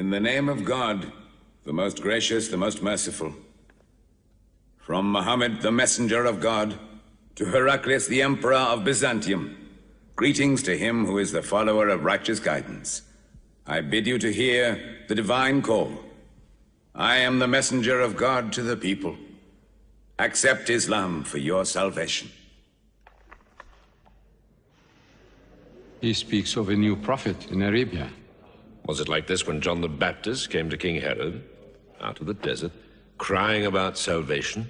In the name of God, the most gracious, the most merciful. From Mohammed, the messenger of God, to Heraclius, the emperor of Byzantium, greetings to him who is the follower of righteous guidance. I bid you to hear the divine call. I am the messenger of God to the people. Accept Islam for your salvation. He speaks of a new prophet in Arabia. Was it like this when John the Baptist came to King Herod, out of the desert, crying about salvation?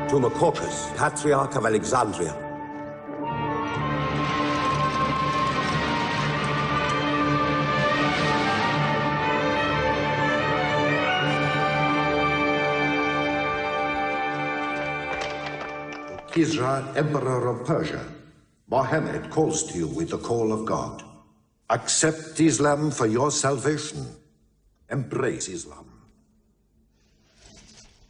To Macaucus, Patriarch of Alexandria. Kisra, Emperor of Persia, Mohammed calls to you with the call of God. Accept Islam for your salvation. Embrace Islam.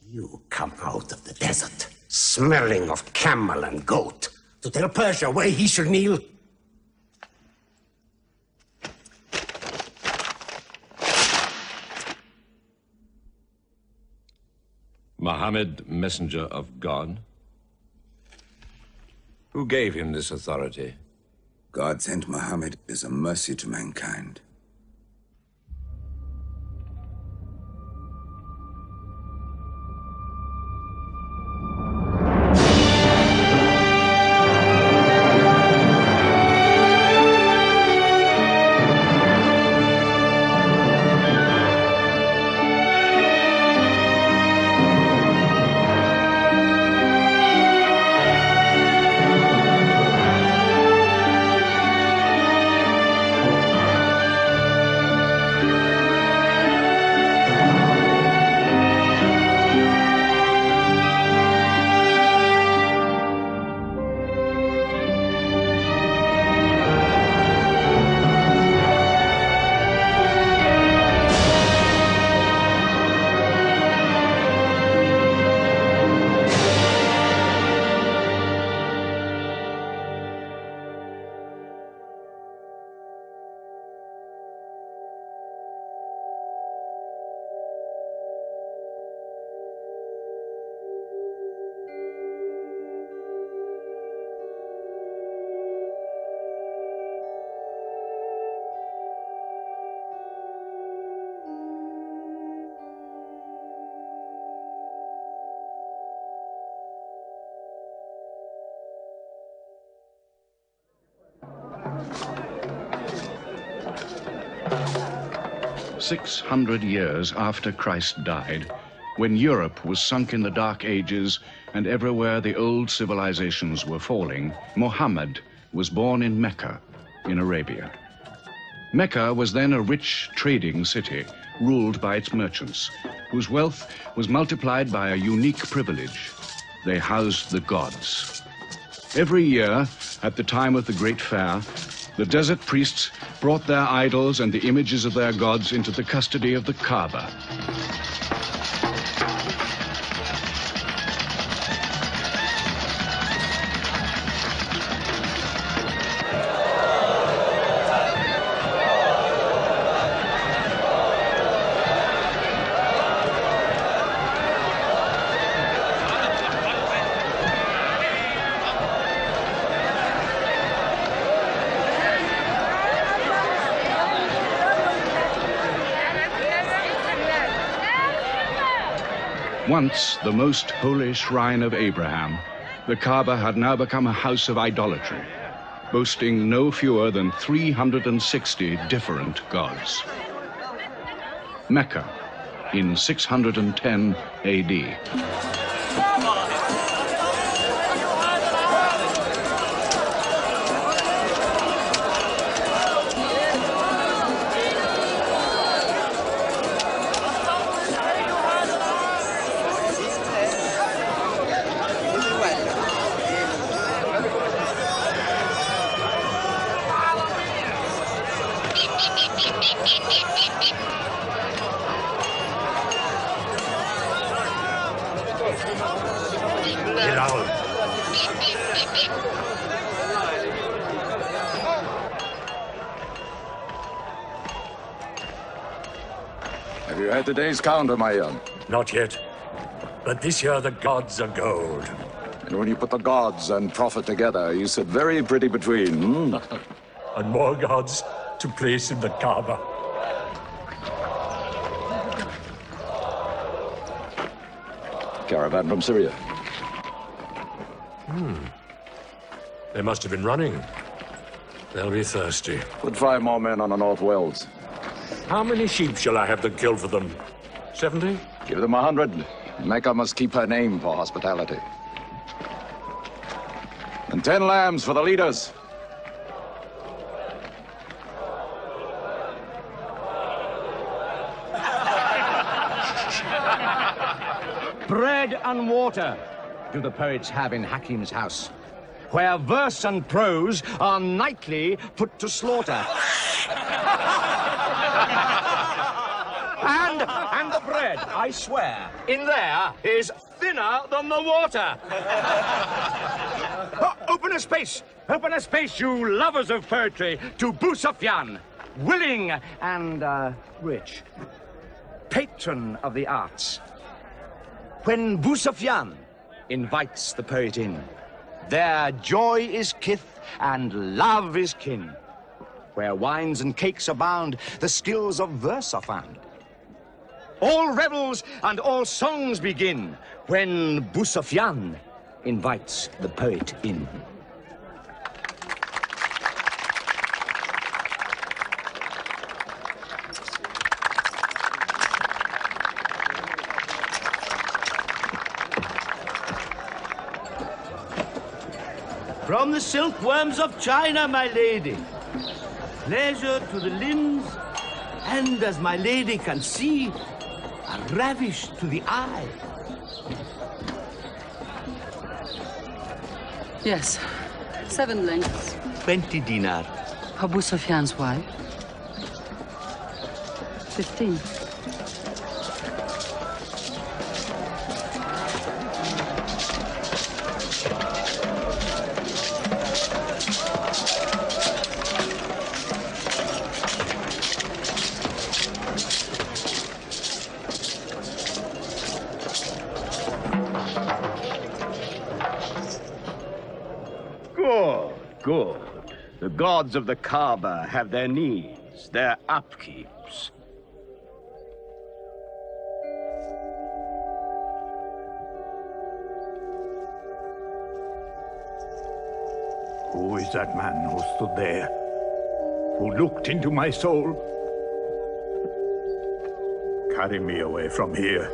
You come out of the desert, smelling of camel and goat, to tell Persia where he should kneel? Mohammed, messenger of God? Who gave him this authority? God sent Mohammed as a mercy to mankind. "600 years after Christ died, when Europe was sunk in the Dark Ages and everywhere the old civilizations were falling, Mohammed was born in Mecca, in Arabia. Mecca was then a rich trading city ruled by its merchants, whose wealth was multiplied by a unique privilege. They housed the gods. Every year, at the time of the Great Fair, the desert priests brought their idols and the images of their gods into the custody of the Kaaba. Once the most holy shrine of Abraham, the Kaaba had now become a house of idolatry, boasting no fewer than 360 different gods. Mecca, in 610 AD. Have you had today's counter, my young? Not yet. But this year the gods are gold. And when you put the gods and profit together, you sit very pretty between, hmm? And more gods to place in the Kaaba. Caravan from Syria. They must have been running. They'll be thirsty. Put 5 more men on the North Wells. How many sheep shall I have to kill for them? 70? Give them 100. Mecca must keep her name for hospitality. And 10 lambs for the leaders. Bread and water do the poets have in Hakim's house, where verse and prose are nightly put to slaughter. And the bread, I swear, in there is thinner than the water. Open a space, you lovers of poetry, to Moustapha, willing and rich, patron of the arts. When Moustapha invites the poet in, there joy is kith and love is kin. Where wines and cakes abound, the skills of verse are found. All revels and all songs begin when Moustapha invites the poet in. From the silkworms of China, my lady. Pleasure to the limbs, and as my lady can see, a ravish to the eye. Yes, 7 lengths. 20 dinar. Abu Sufyan's wife. 15. Good. The gods of the Kaaba have their needs, their upkeeps. Who is that man who stood there? Who looked into my soul? Carry me away from here.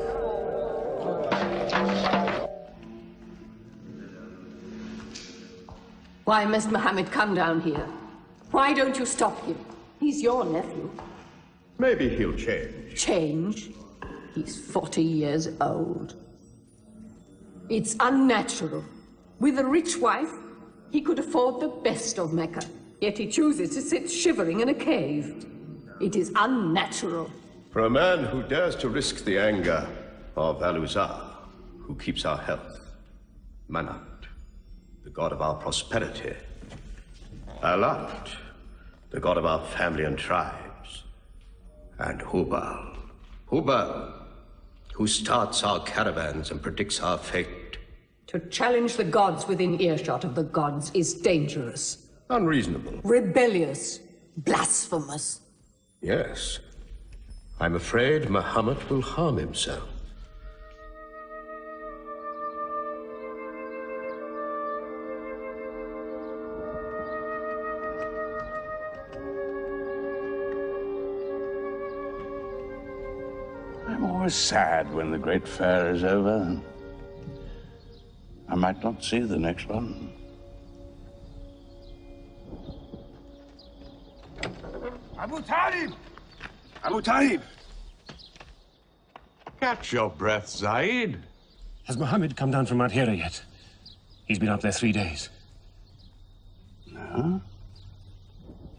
Why must Mohammed come down here? Why don't you stop him? He's your nephew. Maybe he'll change. Change? He's 40 years old. It's unnatural. With a rich wife, he could afford the best of Mecca. Yet he chooses to sit shivering in a cave. It is unnatural. For a man who dares to risk the anger of Al-Uzza, who keeps our health, Manat, the god of our prosperity, Alat, the god of our family and tribes, and Hubal, who starts our caravans and predicts our fate. To challenge the gods within earshot of the gods is dangerous. Unreasonable. Rebellious. Blasphemous. Yes. I'm afraid Muhammad will harm himself. I'm always sad when the great fair is over. I might not see the next one. Abu Talib! Abu Talib! Catch your breath, Zaid. Has Mohammed come down from Adhira yet? He's been up there 3 days. No?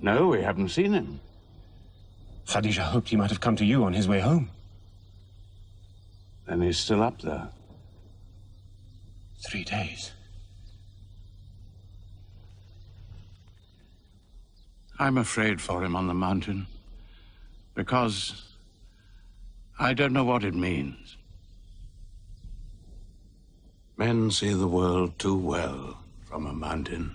No, we haven't seen him. Khadija hoped he might have come to you on his way home. Then he's still up there. 3 days. I'm afraid for him on the mountain, because I don't know what it means. Men see the world too well from a mountain.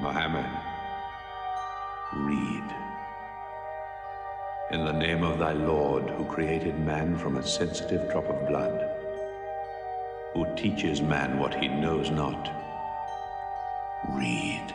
Mohammed, read. In the name of thy Lord, who created man from a sensitive drop of blood, who teaches man what he knows not, read.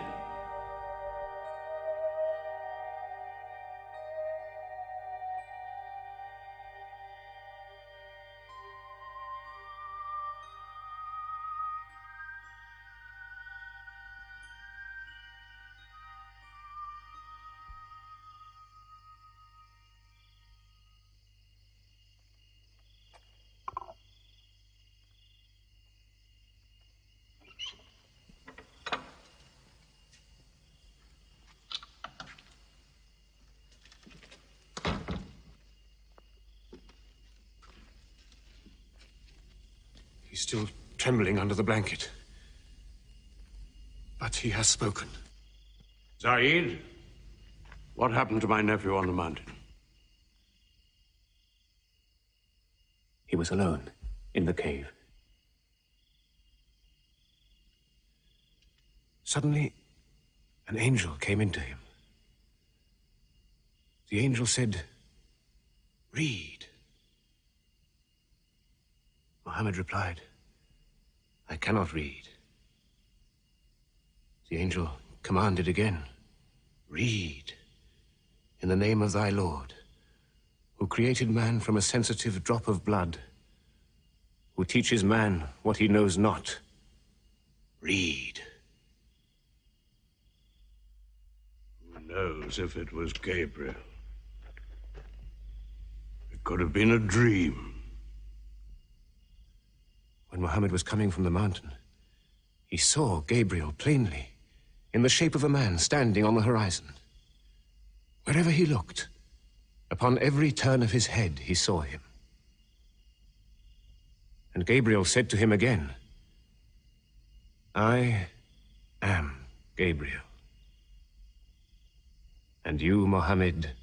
He's still trembling under the blanket. But he has spoken. Zaid, what happened to my nephew on the mountain? He was alone in the cave. Suddenly, an angel came into him. The angel said, "Read." Mohammed replied, "I cannot read." The angel commanded again, "Read, in the name of thy Lord, who created man from a sensitive drop of blood, who teaches man what he knows not. Read." Who knows if it was Gabriel? It could have been a dream. When Mohammed was coming from the mountain, he saw Gabriel plainly, in the shape of a man standing on the horizon. Wherever he looked, upon every turn of his head, he saw him. And Gabriel said to him again, "I am Gabriel. And you, Mohammed,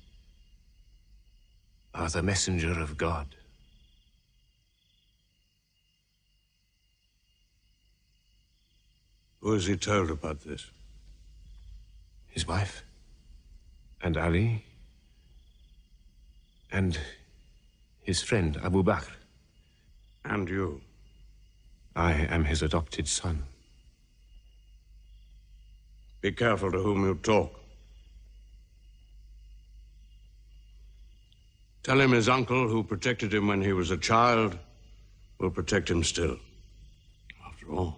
are the messenger of God." Who has he told about this? His wife, and Ali, and his friend Abu Bakr. And you? I am his adopted son. Be careful to whom you talk. Tell him his uncle, who protected him when he was a child, will protect him still. After all,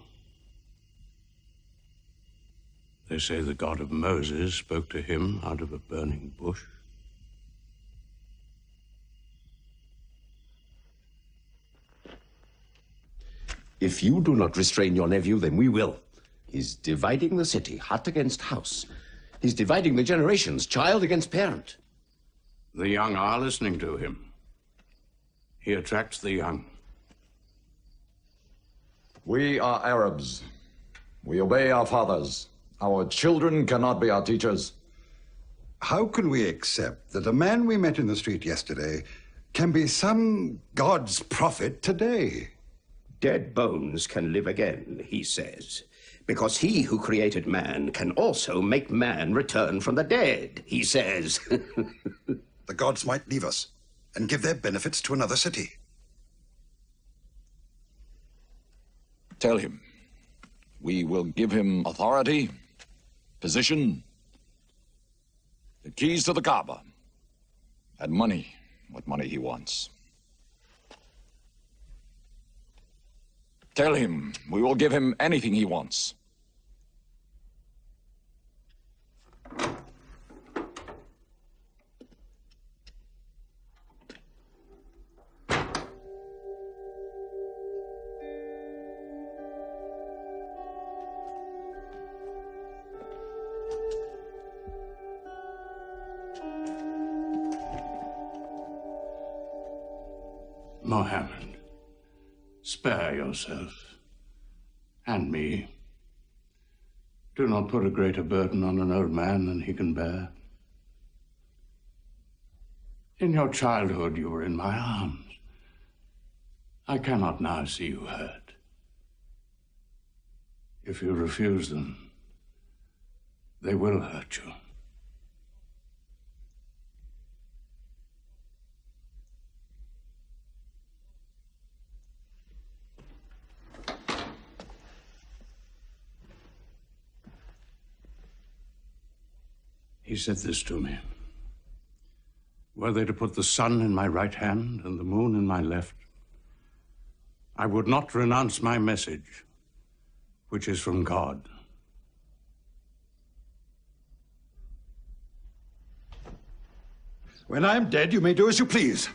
they say the God of Moses spoke to him out of a burning bush. If you do not restrain your nephew, then we will. He's dividing the city, hut against house. He's dividing the generations, child against parent. The young are listening to him. He attracts the young. We are Arabs. We obey our fathers. Our children cannot be our teachers. How can we accept that a man we met in the street yesterday can be some God's prophet today? Dead bones can live again, he says, because he who created man can also make man return from the dead, he says. The gods might leave us and give their benefits to another city. Tell him we will give him authority, position, The keys to the Kaaba. And money, what money he wants. Tell him we will give him anything he wants. Mohammed, spare yourself, and me. Do not put a greater burden on an old man than he can bear. In your childhood, you were in my arms. I cannot now see you hurt. If you refuse them, they will hurt you. He said this to me. Were they to put the sun in my right hand and the moon in my left, I would not renounce my message, which is from God. When I'm dead, you may do as you please.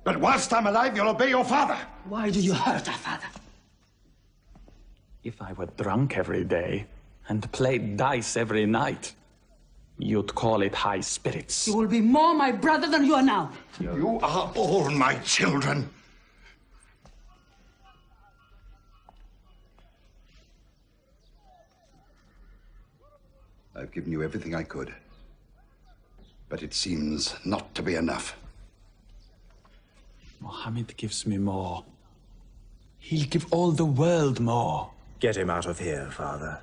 But whilst I'm alive, you'll obey your father. Why do you hurt our father? If I were drunk every day and played dice every night, you'd call it high spirits. You will be more my brother than you are now. You are all my children. I've given you everything I could. But it seems not to be enough. Mohammed gives me more. He'll give all the world more. Get him out of here, Father.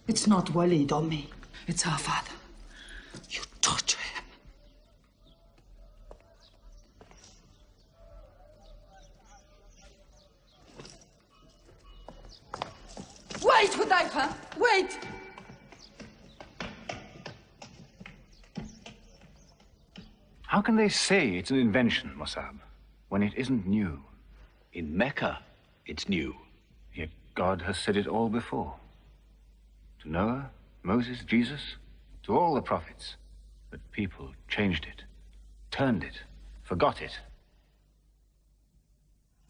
It's not Walid or me. It's our father. You torture him. Wait, Hudayfa! Wait! How can they say it's an invention, Mossab, when it isn't new? In Mecca, it's new. Yet God has said it all before. To Noah, Moses, Jesus, to all the prophets. But people changed it, turned it, forgot it.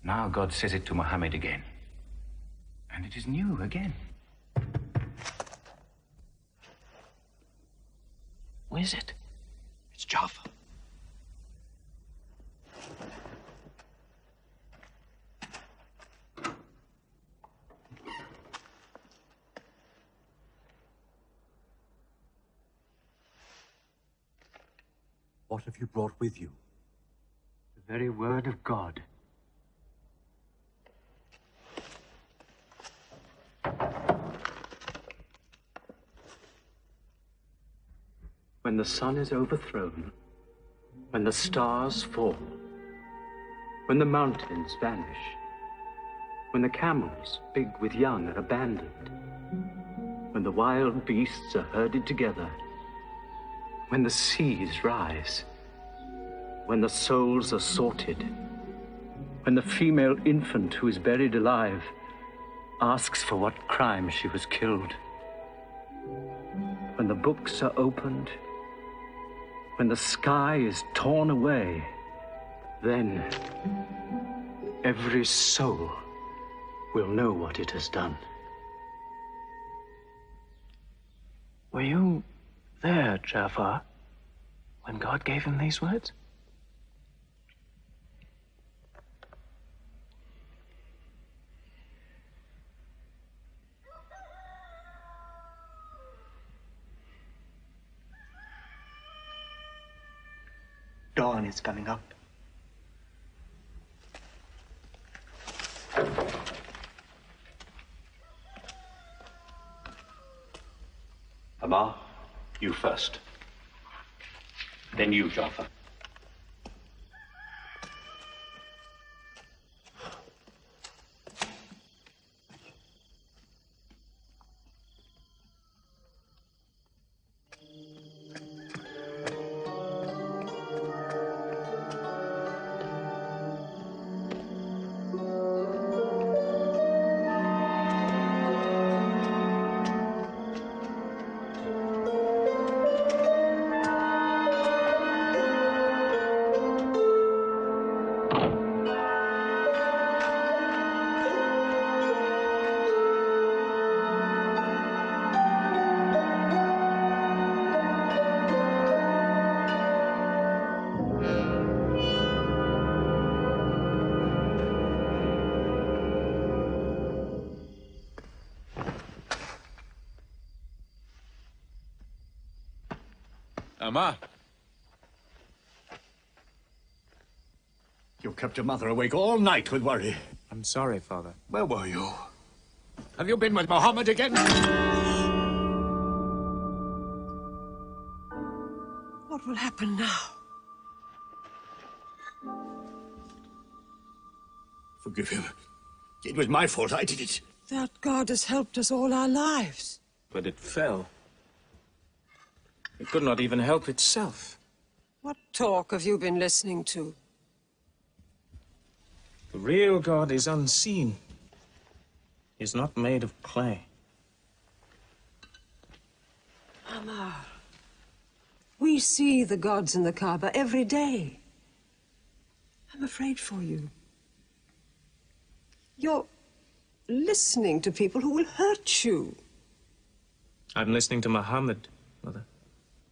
Now God says it to Mohammed again. And it is new again. Who is it? It's Jaffa. What have you brought with you? The very word of God. When the sun is overthrown, when the stars fall, when the mountains vanish, when the camels, big with young, are abandoned, when the wild beasts are herded together, when the seas rise, when the souls are sorted, when the female infant who is buried alive asks for what crime she was killed, when the books are opened, when the sky is torn away, then every soul will know what it has done. Were you there, Jafar, when God gave him these words? Dawn is coming up. Amar, you first. Then you, Jafar. Amma. You kept your mother awake all night with worry. I'm sorry, Father. Where were you? Have you been with Mohammed again? What will happen now? Forgive him. It was my fault. I did it. That God has helped us all our lives. But it fell. It could not even help itself. What talk have you been listening to? The real God is unseen. He is not made of clay. Amar, we see the gods in the Kaaba every day. I'm afraid for you. You're listening to people who will hurt you. I'm listening to Mohammed, Mother.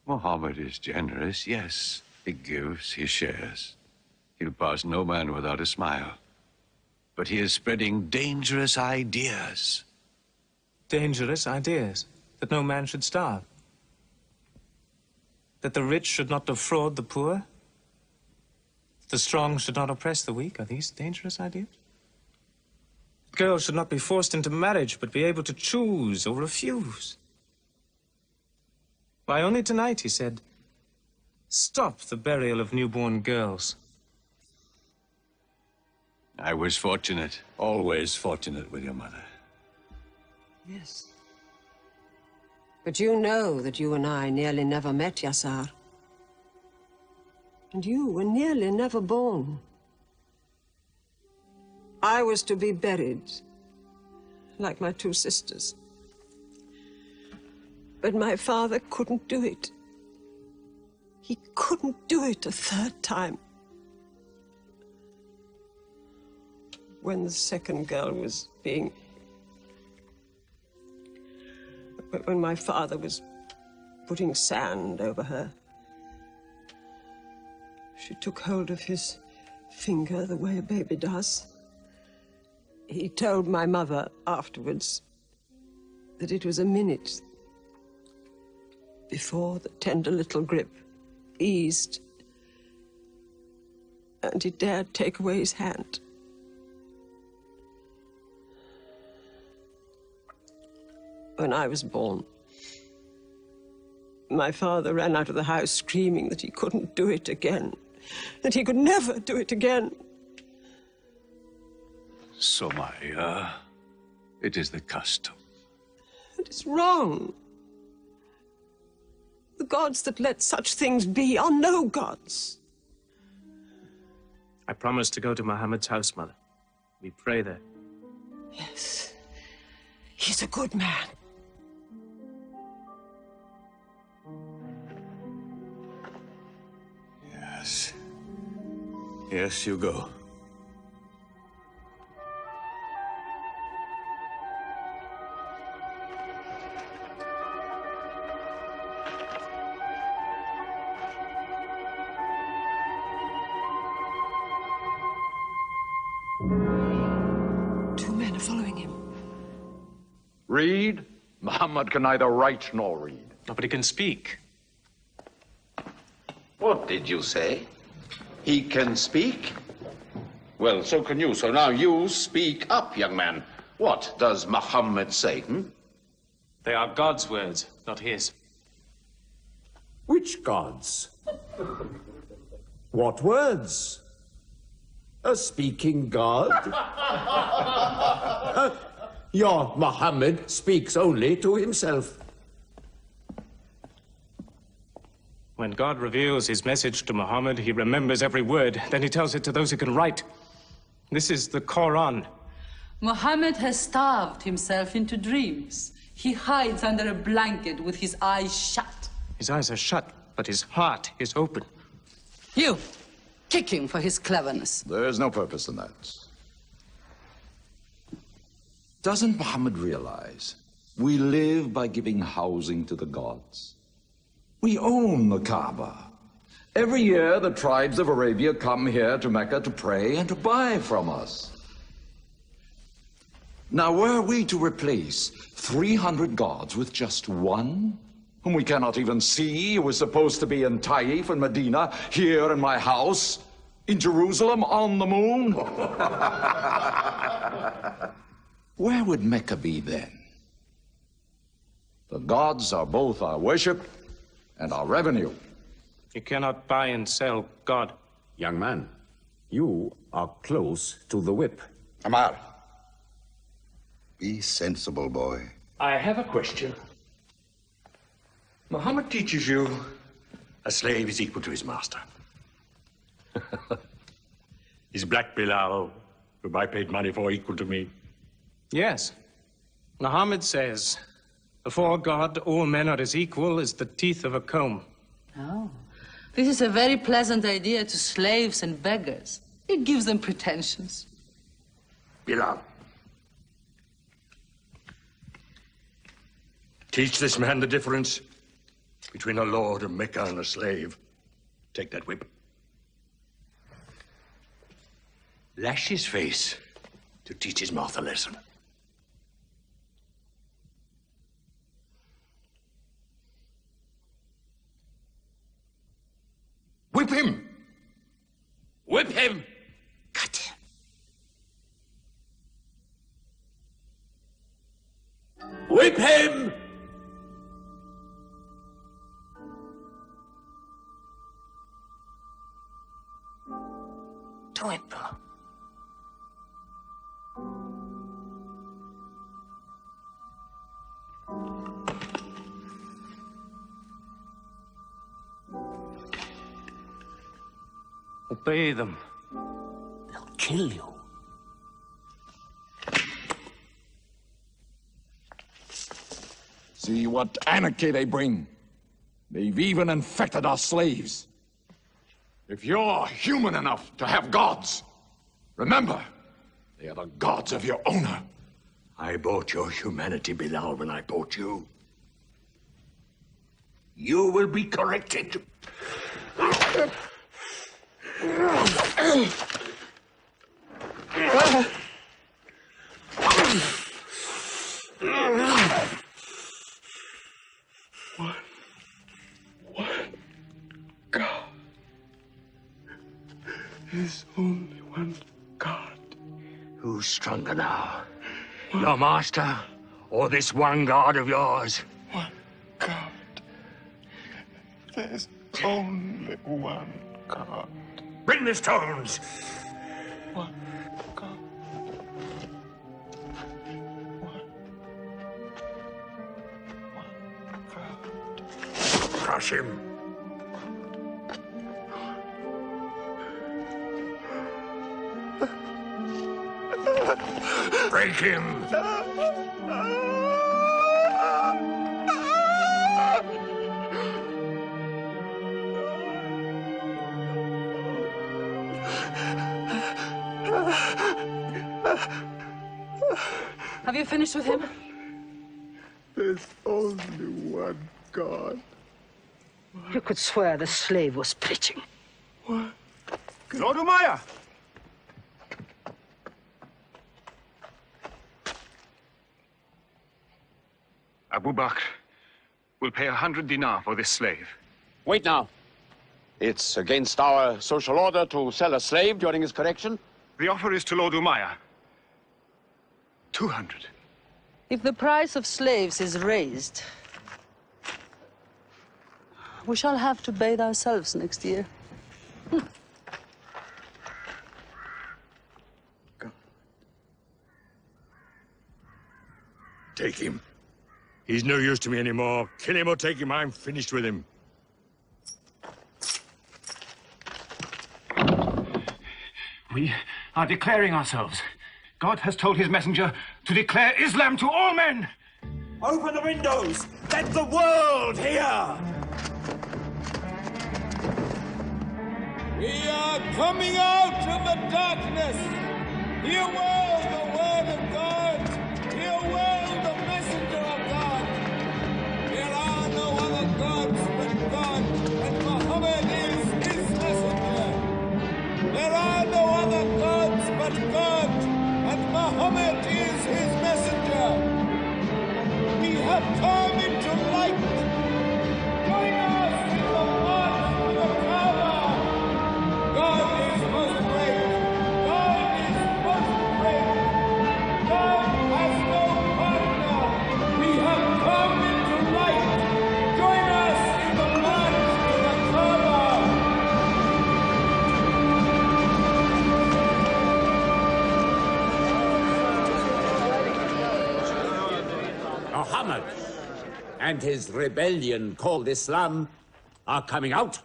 Mohammed is generous, yes. He gives, he shares. He'll pass no man without a smile. But he is spreading dangerous ideas. Dangerous ideas? That no man should starve? That the rich should not defraud the poor? The strong should not oppress the weak? Are these dangerous ideas? Girls should not be forced into marriage, but be able to choose or refuse. Why, only tonight he said, stop the burial of newborn girls. I was fortunate, always fortunate with your mother. Yes. But you know that you and I nearly never met, Yassar. And you were nearly never born. I was to be buried, like my two sisters. But my father couldn't do it. He couldn't do it a third time. When the second girl was being... When my father was putting sand over her, she took hold of his finger the way a baby does. He told my mother afterwards that it was a minute before the tender little grip eased and he dared take away his hand. When I was born, my father ran out of the house screaming that he couldn't do it again, that he could never do it again. Somaya, it is the custom. It is wrong. The gods that let such things be are no gods. I promised to go to Mohammed's house, Mother. We pray there. Yes. He's a good man. Yes. Yes, you go. Two men are following him. Read? Muhammad can neither write nor read. Nobody can speak. What did you say? He can speak? Well, so can you. So now you speak up, young man. What does Muhammad say, They are God's words, not his. Which gods? What words? A speaking God? Your Muhammad speaks only to himself. When God reveals his message to Muhammad, he remembers every word. Then he tells it to those who can write. This is the Quran. Mohammed has starved himself into dreams. He hides under a blanket with his eyes shut. His eyes are shut, but his heart is open. You, kick him for his cleverness. There's no purpose in that. Doesn't Muhammad realize we live by giving housing to the gods? We own the Kaaba. Every year, the tribes of Arabia come here to Mecca to pray and to buy from us. Now, were we to replace 300 gods with just one, whom we cannot even see, who is supposed to be in Taif and Medina, here in my house, in Jerusalem, on the moon? Where would Mecca be then? The gods are both our worship and our revenue. You cannot buy and sell God. Young man, you are close to the whip. Amar, be sensible, boy. I have a question. Mohammed teaches you a slave is equal to his master. Is Black Bilal, whom I paid money for, equal to me? Yes. Muhammad says, before God, all men are as equal as the teeth of a comb. Oh, this is a very pleasant idea to slaves and beggars. It gives them pretensions. Bilal, teach this man the difference between a lord of Mecca and a slave. Take that whip. Lash his face to teach his mouth a lesson. Whip him! Whip him! Cut him! Whip him! Do it, Bill. Obey them. They'll kill you. See what anarchy they bring. They've even infected our slaves. If you're human enough to have gods, remember, they are the gods of your owner. I bought your humanity, Bilal, when I bought you. You will be corrected. There's only one God. Who's stronger now? Your master or this one God of yours? One God. There's only one God. Bring the stones! One God. One God. Crush him. Break him! Have you finished with him? There's only one God. You could swear the slave was preaching. What? Lord Umayyah! Abu Bakr will pay 100 dinar for this slave. Wait now. It's against our social order to sell a slave during his correction. The offer is to Lord Umayyah. 200. If the price of slaves is raised, we shall have to bathe ourselves next year. Take him. He's no use to me anymore. Kill him or take him. I'm finished with him. We are declaring ourselves. God has told his messenger to declare Islam to all men. Open the windows! Let the world hear! We are coming out of the darkness. Hear well the word of God. Hear well the messenger of God. There are no other gods but God, and Muhammad is his messenger. There are no other gods but God, and Muhammad is his messenger. We have come into light. and his rebellion called Islam are coming out.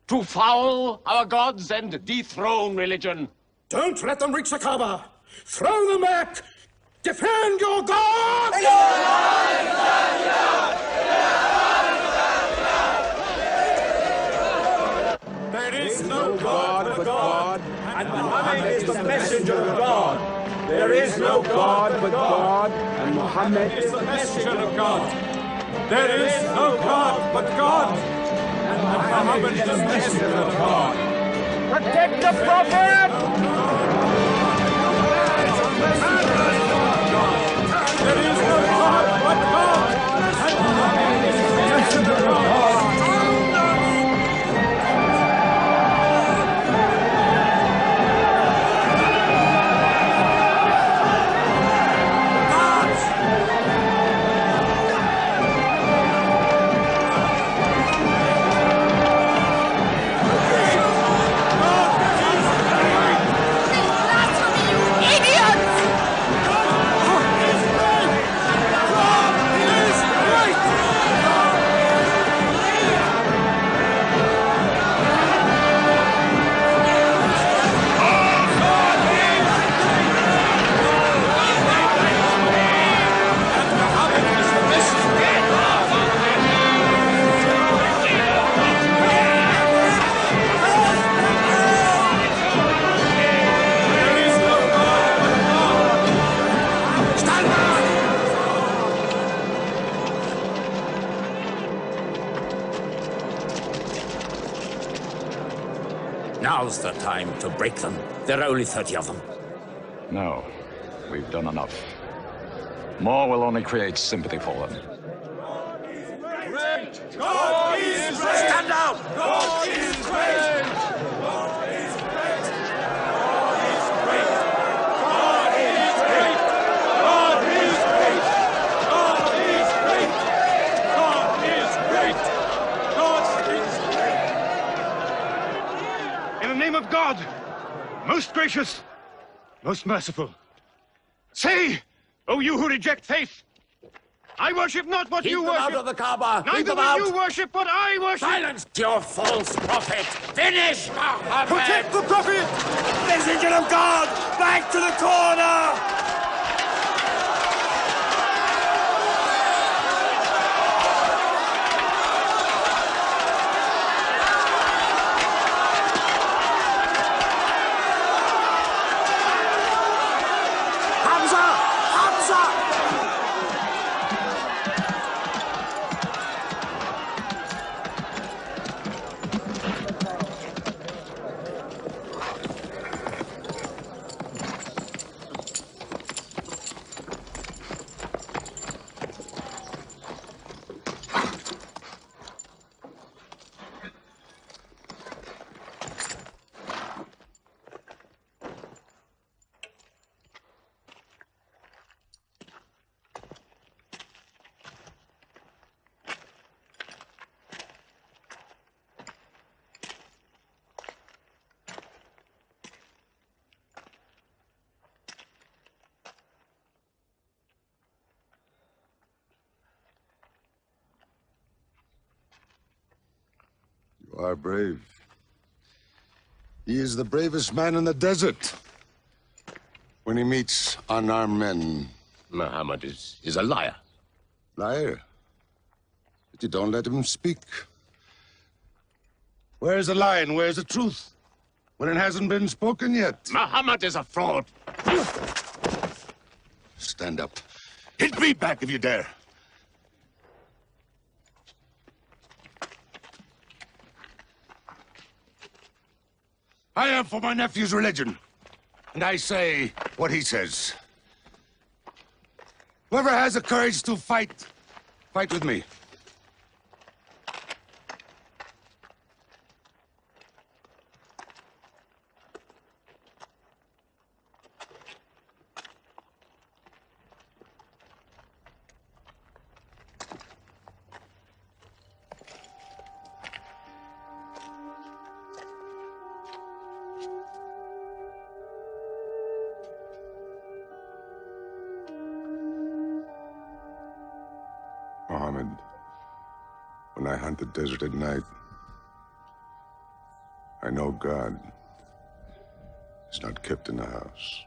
To foul our gods and dethrone religion. Don't let them reach the Kaaba. Throw them back. Defend your God! There is no God but God, and Muhammad is the messenger of God. There is no God but God, and Muhammad is the messenger of God. There is no God but God, and Muhammad is the messenger of God. Protect the Prophet! There is no God but God, and Muhammad is the messenger of God. Now's the time to break them. There are only 30 of them. No, we've done enough. More will only create sympathy for them. God is great! Stand down! God is great! God is great! God is great! God is great! God is great! God is great! God is great! God is great! In the name of God, most gracious, most merciful, say, O you who reject faith, I worship not what you worship. Keep them out of the Kaaba. Keep Neither them will out. you worship what I worship. Silence your false prophet. Finish Muhammad. Protect the Prophet! Messenger of God! Back to the corner! You are brave. He is the bravest man in the desert. When he meets unarmed men. Muhammad is a liar. Liar? But you don't let him speak. Where's the lie and where's the truth? When it hasn't been spoken yet. Muhammad is a fraud. Stand up. Hit me back if you dare. I am for my nephew's religion. And I say what he says. Whoever has the courage to fight, fight with me. Mohammed. When I hunt the desert at night, I know God is not kept in the house.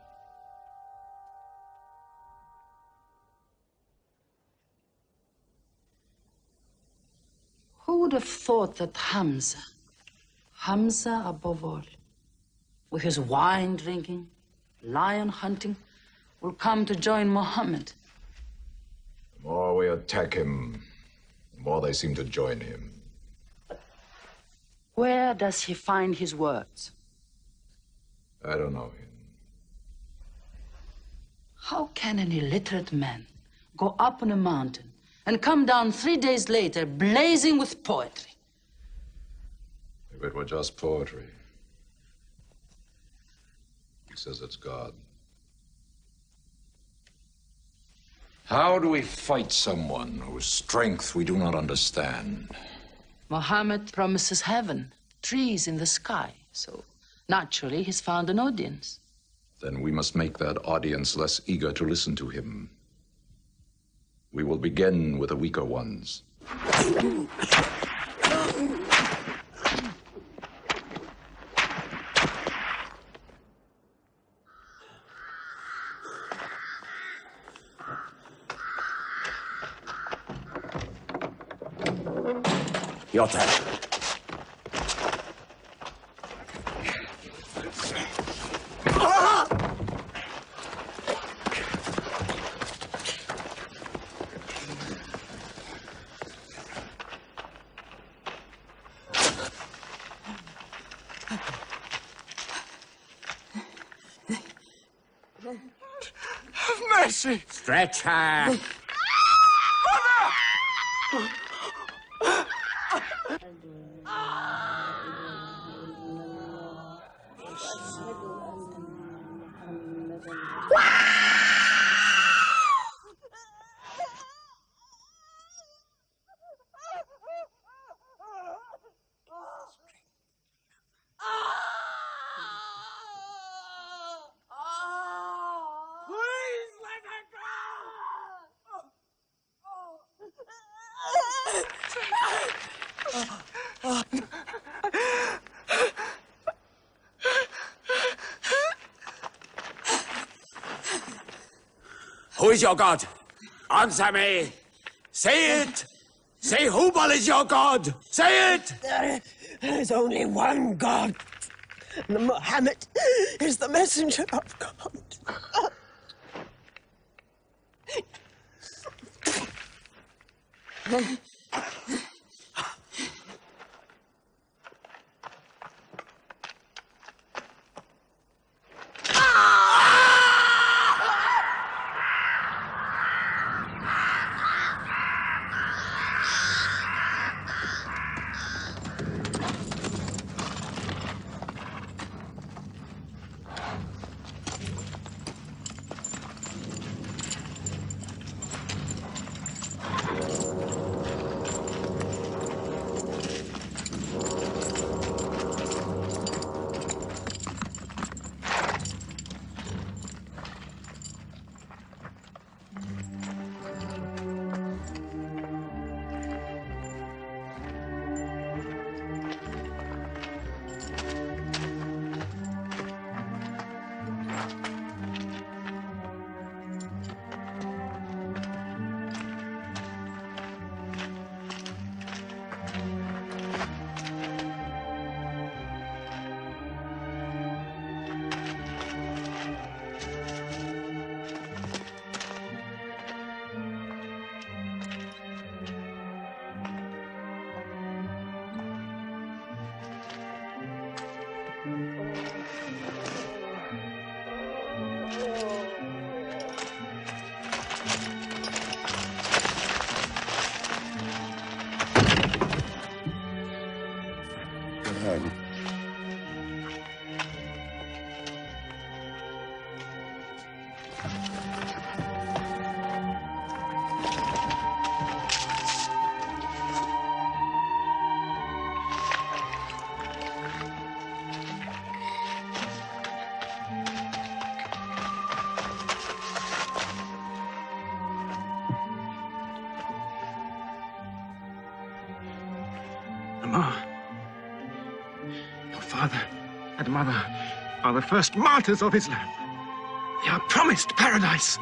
Who would have thought that Hamza above all, with his wine drinking, lion hunting, will come to join Mohammed? The more we attack him, the more they seem to join him. Where does he find his words? I don't know him. How can an illiterate man go up on a mountain and come down 3 days later blazing with poetry? If it were just poetry. He says it's God. How do we fight someone whose strength we do not understand? Mohammed promises heaven, trees in the sky, so naturally he's found an audience. Then we must make that audience less eager to listen to him. We will begin with the weaker ones. Your turn. Have mercy! Stretch her! Mother! Please let her Who is your God? Answer me. Say it. Say Hubal is your God. Say it. There is only one God. And Mohammed is the messenger of God. Omar, your father and mother are the first martyrs of Islam. They are promised paradise.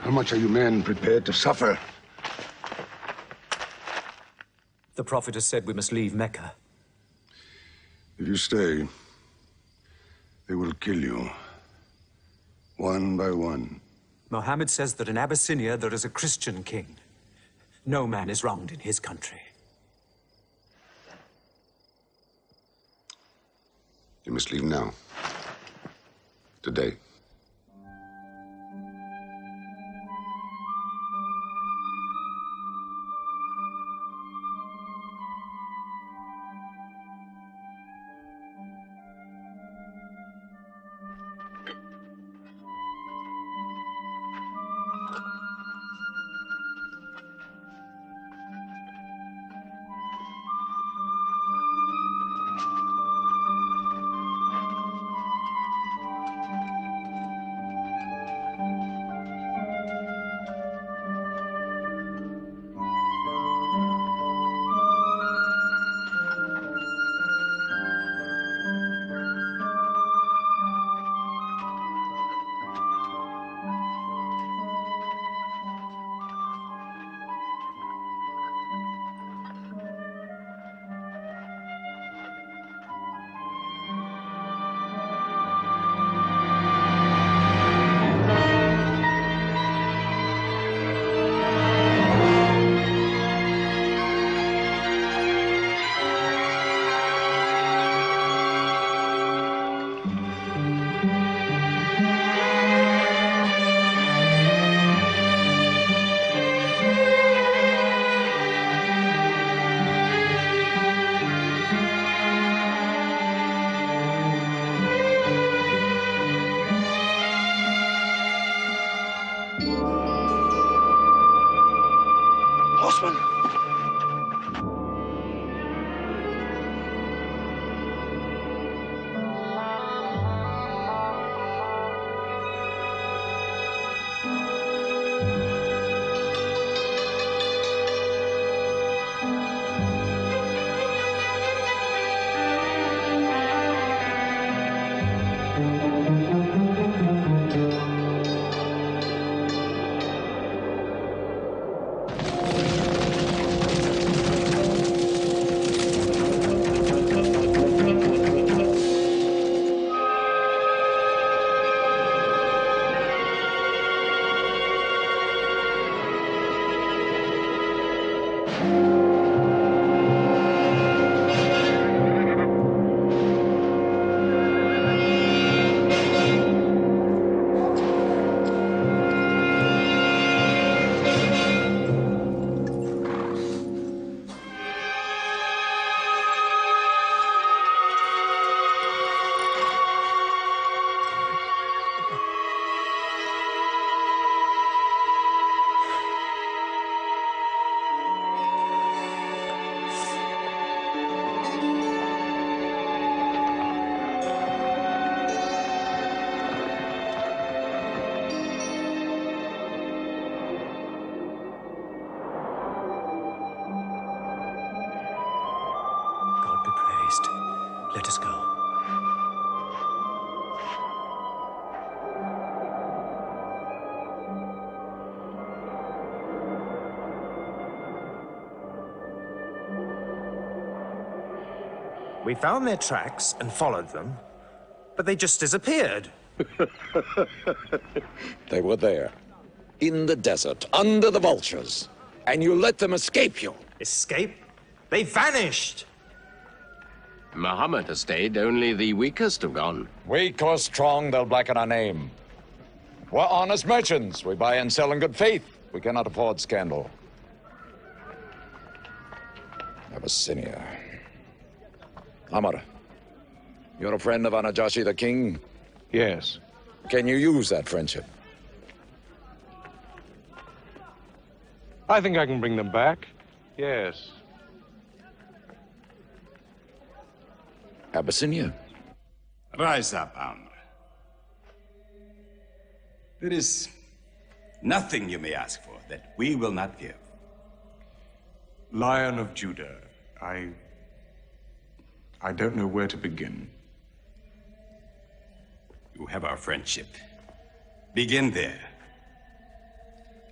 How much are you men prepared to suffer? The Prophet has said we must leave Mecca. If you stay, they will kill you. One by one. Mohammed says that in Abyssinia there is a Christian king. No man is wronged in his country. You must leave now. Today. Let us go. We found their tracks and followed them, but they just disappeared. They were there, in the desert, under the vultures, and you let them escape you. Escape? They vanished! Mohammed has stayed. Only the weakest have gone. Weak or strong, they'll blacken our name. We're honest merchants. We buy and sell in good faith. We cannot afford scandal. Abyssinia. Amar, you're a friend of Anajashi the king? Yes. Can you use that friendship? I think I can bring them back. Yes. Abyssinia. Rise up, Amr. There is nothing you may ask for that we will not give. Lion of Judah, I don't know where to begin. You have our friendship. Begin there.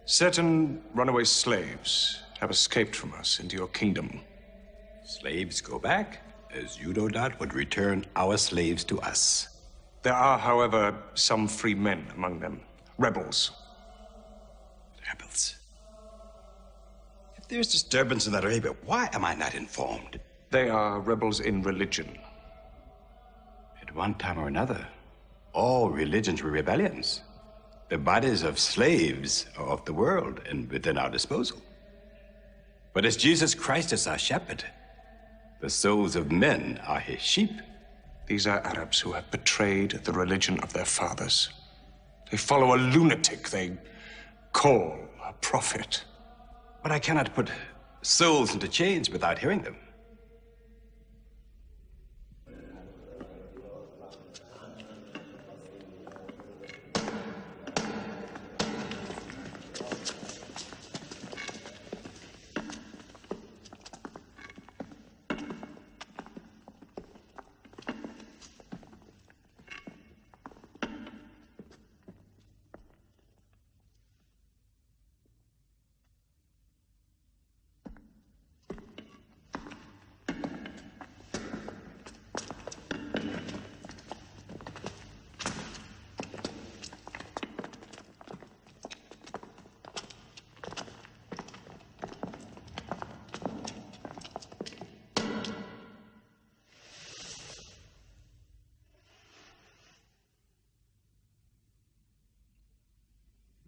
Certain runaway slaves have escaped from us into your kingdom. Slaves go back, as you no doubt would return our slaves to us. There are, however, some free men among them. Rebels. Rebels? If there's disturbance in Arabia, why am I not informed? They are rebels in religion. At one time or another, all religions were rebellions. The bodies of slaves are of the world and within our disposal. But as Jesus Christ is our shepherd, the souls of men are his sheep. These are Arabs who have betrayed the religion of their fathers. They follow a lunatic they call a prophet. But I cannot put souls into chains without hearing them.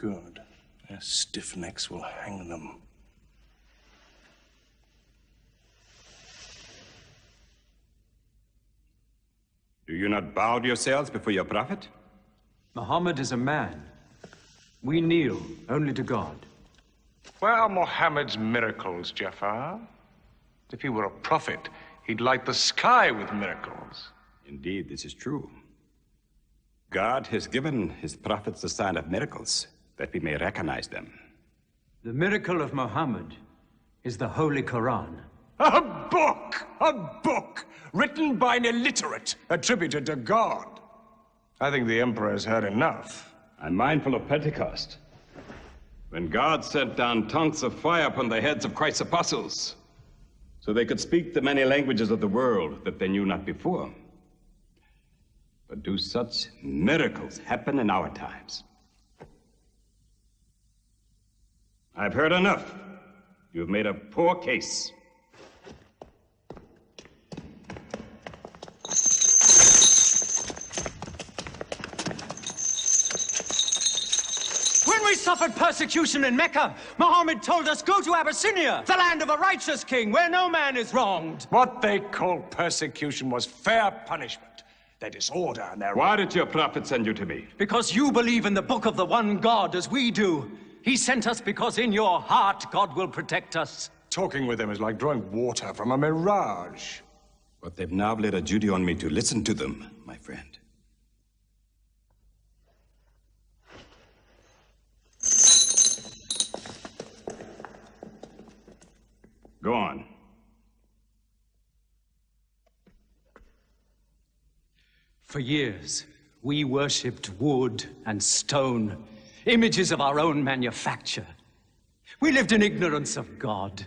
Good. Their stiff necks will hang them. Do you not bow yourselves before your prophet? Muhammad is a man. We kneel only to God. Where are Mohammed's miracles, Jafar? If he were a prophet, he'd light the sky with miracles. Indeed, this is true. God has given his prophets the sign of miracles, that we may recognize them. The miracle of Muhammad is the Holy Quran. A book! A book! Written by an illiterate, attributed to God. I think the Emperor has heard enough. I'm mindful of Pentecost, when God sent down tongues of fire upon the heads of Christ's apostles, so they could speak the many languages of the world that they knew not before. But do such miracles happen in our times? I've heard enough. You've made a poor case. When we suffered persecution in Mecca, Muhammad told us, go to Abyssinia, the land of a righteous king, where no man is wronged. What they called persecution was fair punishment. Their disorder and their... Why did your prophet send you to me? Because you believe in the book of the one God as we do. He sent us because in your heart God will protect us. Talking with them is like drawing water from a mirage. But they've now laid a duty on me to listen to them, my friend. Go on. For years, we worshipped wood and stone, images of our own manufacture. We lived in ignorance of God.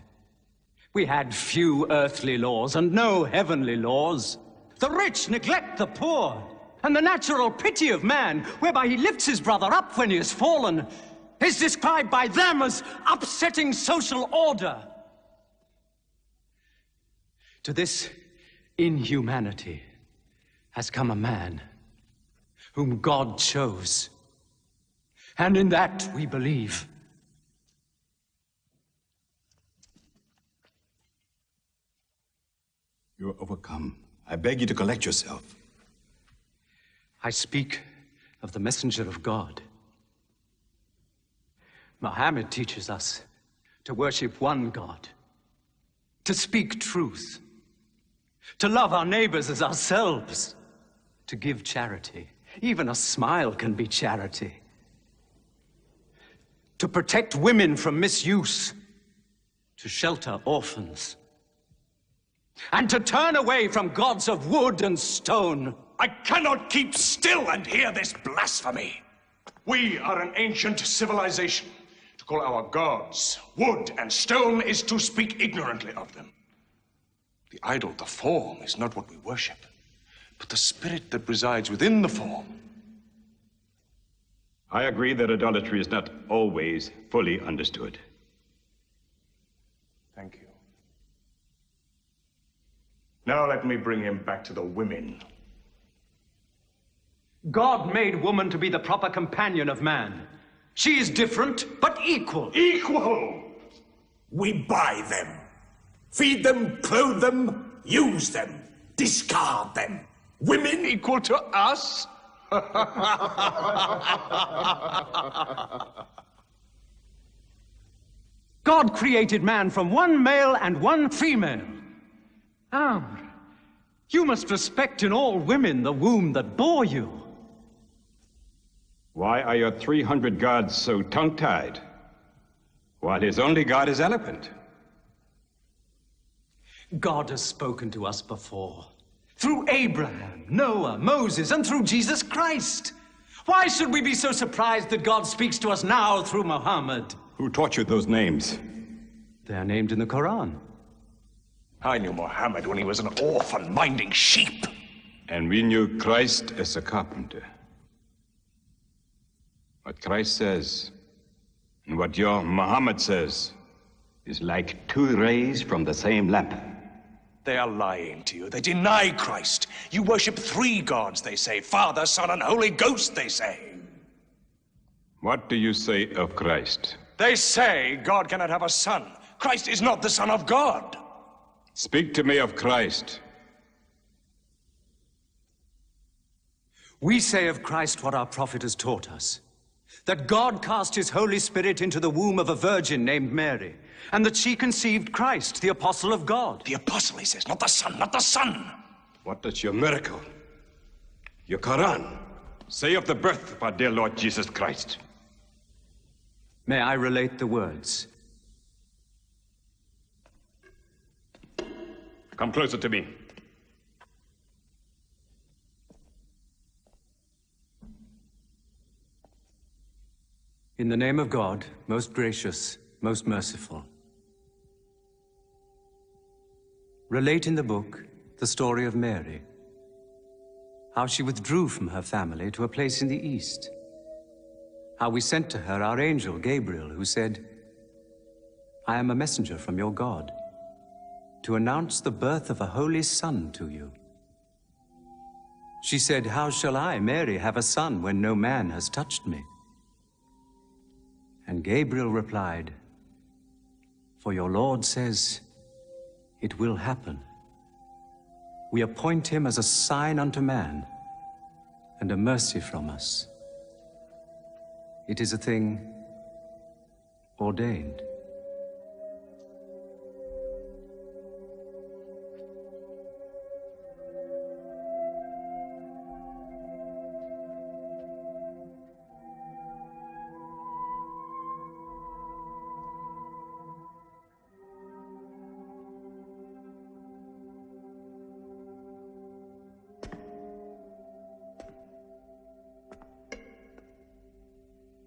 We had few earthly laws and no heavenly laws. The rich neglect the poor, and the natural pity of man, whereby he lifts his brother up when he has fallen, is described by them as upsetting social order. To this inhumanity has come a man whom God chose, and in that we believe. You're overcome. I beg you to collect yourself. I speak of the messenger of God. Muhammad teaches us to worship one God, to speak truth, to love our neighbors as ourselves, to give charity. Even a smile can be charity. To protect women from misuse, to shelter orphans, and to turn away from gods of wood and stone. I cannot keep still and hear this blasphemy. We are an ancient civilization. To call our gods wood and stone is to speak ignorantly of them. The idol, the form, is not what we worship, but the spirit that resides within the form. I agree that idolatry is not always fully understood. Thank you. Now let me bring him back to the women. God made woman to be the proper companion of man. She is different, but equal. Equal! We buy them. Feed them, clothe them, use them, discard them. Women equal to us? God created man from one male and one female. Ah, you must respect in all women the womb that bore you. Why are your 300 gods so tongue-tied, while his only god is eloquent? God has spoken to us before, through Abraham, Noah, Moses, and through Jesus Christ. Why should we be so surprised that God speaks to us now through Mohammed? Who taught you those names? They are named in the Quran. I knew Mohammed when he was an orphan minding sheep. And we knew Christ as a carpenter. What Christ says and what your Mohammed says is like two rays from the same lamp. They are lying to you. They deny Christ. You worship three gods, they say. Father, Son, and Holy Ghost, they say. What do you say of Christ? They say God cannot have a son. Christ is not the Son of God. Speak to me of Christ. We say of Christ what our prophet has taught us. That God cast his Holy Spirit into the womb of a virgin named Mary, and that she conceived Christ, the apostle of God. The apostle, he says, not the son, not the son. What does your miracle, your Quran, say of the birth of our dear Lord Jesus Christ? May I relate the words? Come closer to me. In the name of God, most gracious, most merciful. Relate in the book the story of Mary, how she withdrew from her family to a place in the East, how we sent to her our angel Gabriel, who said, I am a messenger from your God, to announce the birth of a holy son to you. She said, how shall I, Mary, have a son when no man has touched me? And Gabriel replied, for your Lord says, it will happen. We appoint him as a sign unto man, and a mercy from us. It is a thing ordained.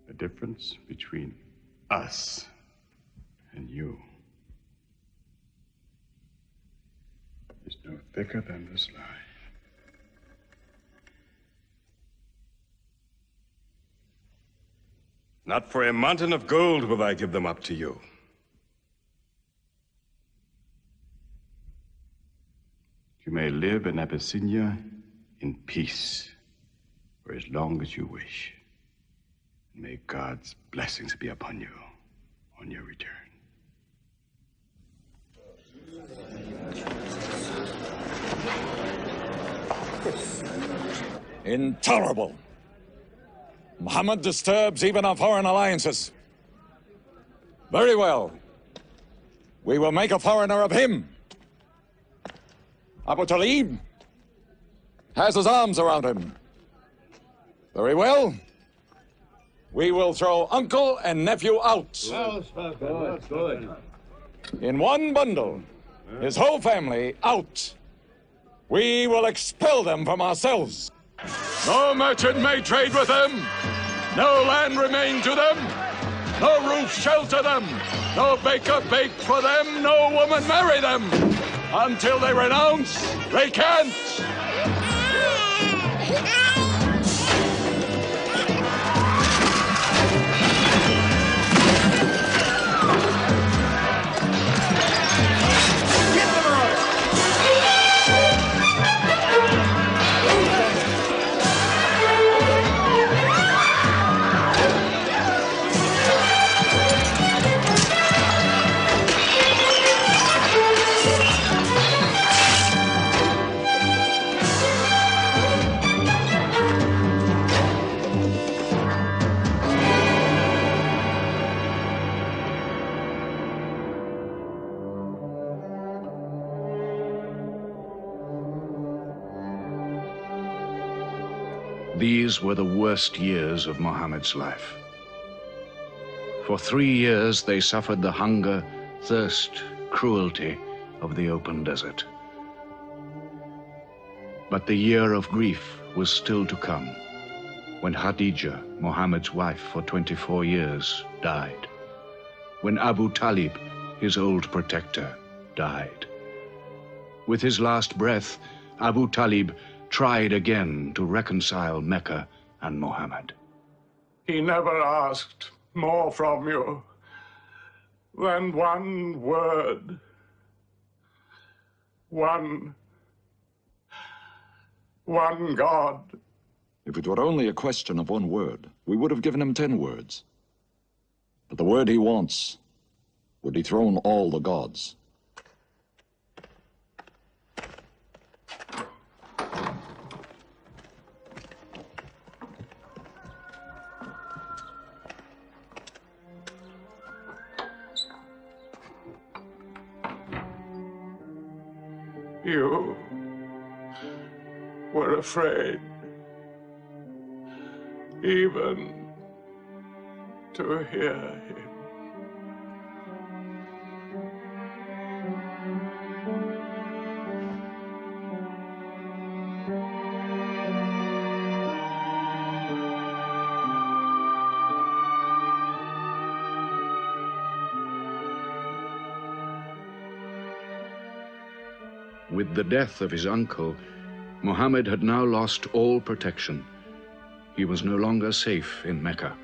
The difference between us and you is no thicker than this lie. Not for a mountain of gold will I give them up to you. You may live in Abyssinia in peace for as long as you wish. May God's blessings be upon you on your return. Intolerable. Mohammed disturbs even our foreign alliances. Very well. We will make a foreigner of him. Abu Talib has his arms around him. Very well. We will throw uncle and nephew out. Good. In one bundle. His whole family out. We will expel them from ourselves. No merchant may trade with them. No land remain to them. No roof shelter them. No baker bake for them. No woman marry them. Until they renounce, they can't. These were the worst years of Mohammed's life. For 3 years they suffered the hunger, thirst, cruelty of the open desert. But the year of grief was still to come, when Khadija, Mohammed's wife for 24 years, died. When Abu Talib, his old protector, died. With his last breath, Abu Talib tried again to reconcile Mecca and Mohammed. He never asked more from you than one word. One God. If it were only a question of one word, we would have given him 10 words. But the word he wants would dethrone all the gods. You were afraid even to hear him. With the death of his uncle, Mohammed had now lost all protection. He was no longer safe in Mecca.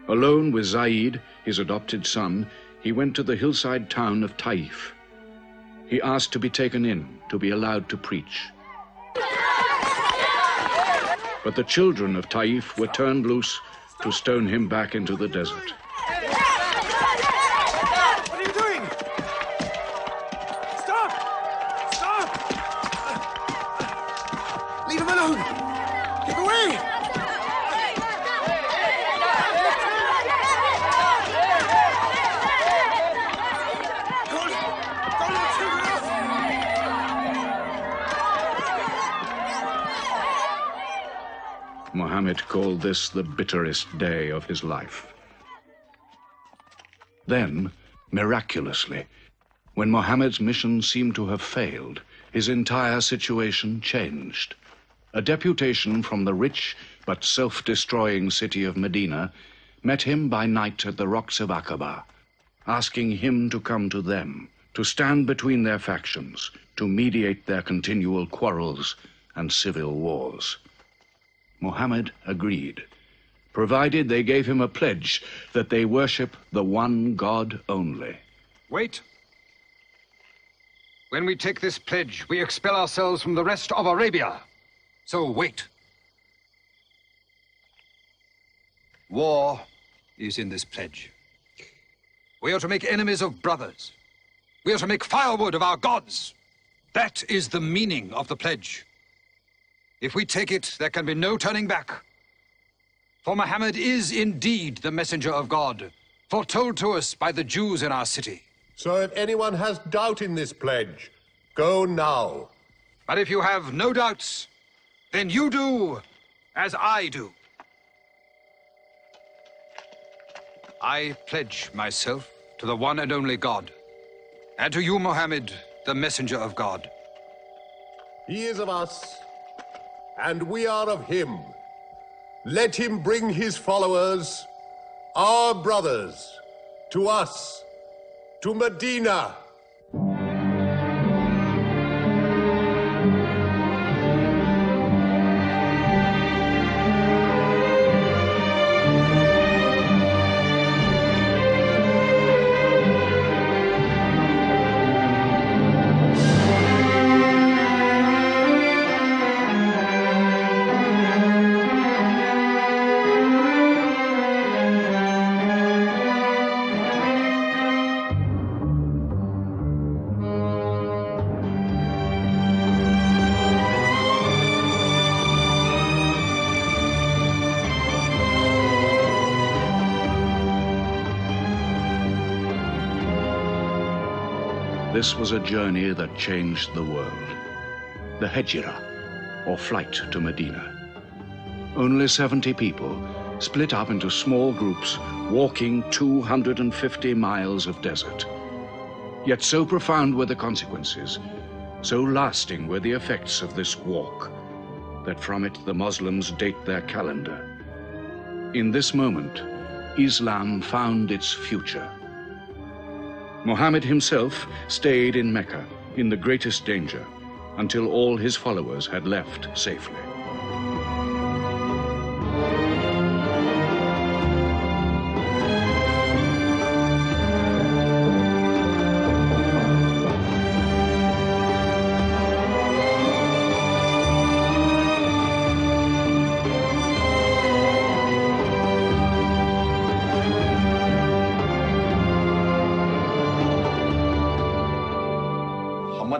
Alone with Zaid, his adopted son, he went to the hillside town of Taif. He asked to be taken in, to be allowed to preach. But the children of Taif were turned loose to stone him back into the desert. What are you doing? Stop! Stop! Leave him alone! Get away! Mohammed called this the bitterest day of his life. Then, miraculously, when Mohammed's mission seemed to have failed, his entire situation changed. A deputation from the rich but self-destroying city of Medina met him by night at the rocks of Aqaba, asking him to come to them, to stand between their factions, to mediate their continual quarrels and civil wars. Mohammed agreed, provided they gave him a pledge that they worship the one God only. Wait. When we take this pledge, we expel ourselves from the rest of Arabia. So wait. War is in this pledge. We are to make enemies of brothers. We are to make firewood of our gods. That is the meaning of the pledge. If we take it, there can be no turning back. For Muhammad is indeed the messenger of God, foretold to us by the Jews in our city. So if anyone has doubt in this pledge, go now. But if you have no doubts, then you do as I do. I pledge myself to the one and only God, and to you, Mohammed, the messenger of God. He is of us, and we are of him. Let him bring his followers, our brothers, to us, to Medina. This was a journey that changed the world. The Hejira, or flight to Medina. Only 70 people, split up into small groups, walking 250 miles of desert. Yet so profound were the consequences, so lasting were the effects of this walk, that from it the Muslims date their calendar. In this moment, Islam found its future. Mohammed himself stayed in Mecca in the greatest danger until all his followers had left safely.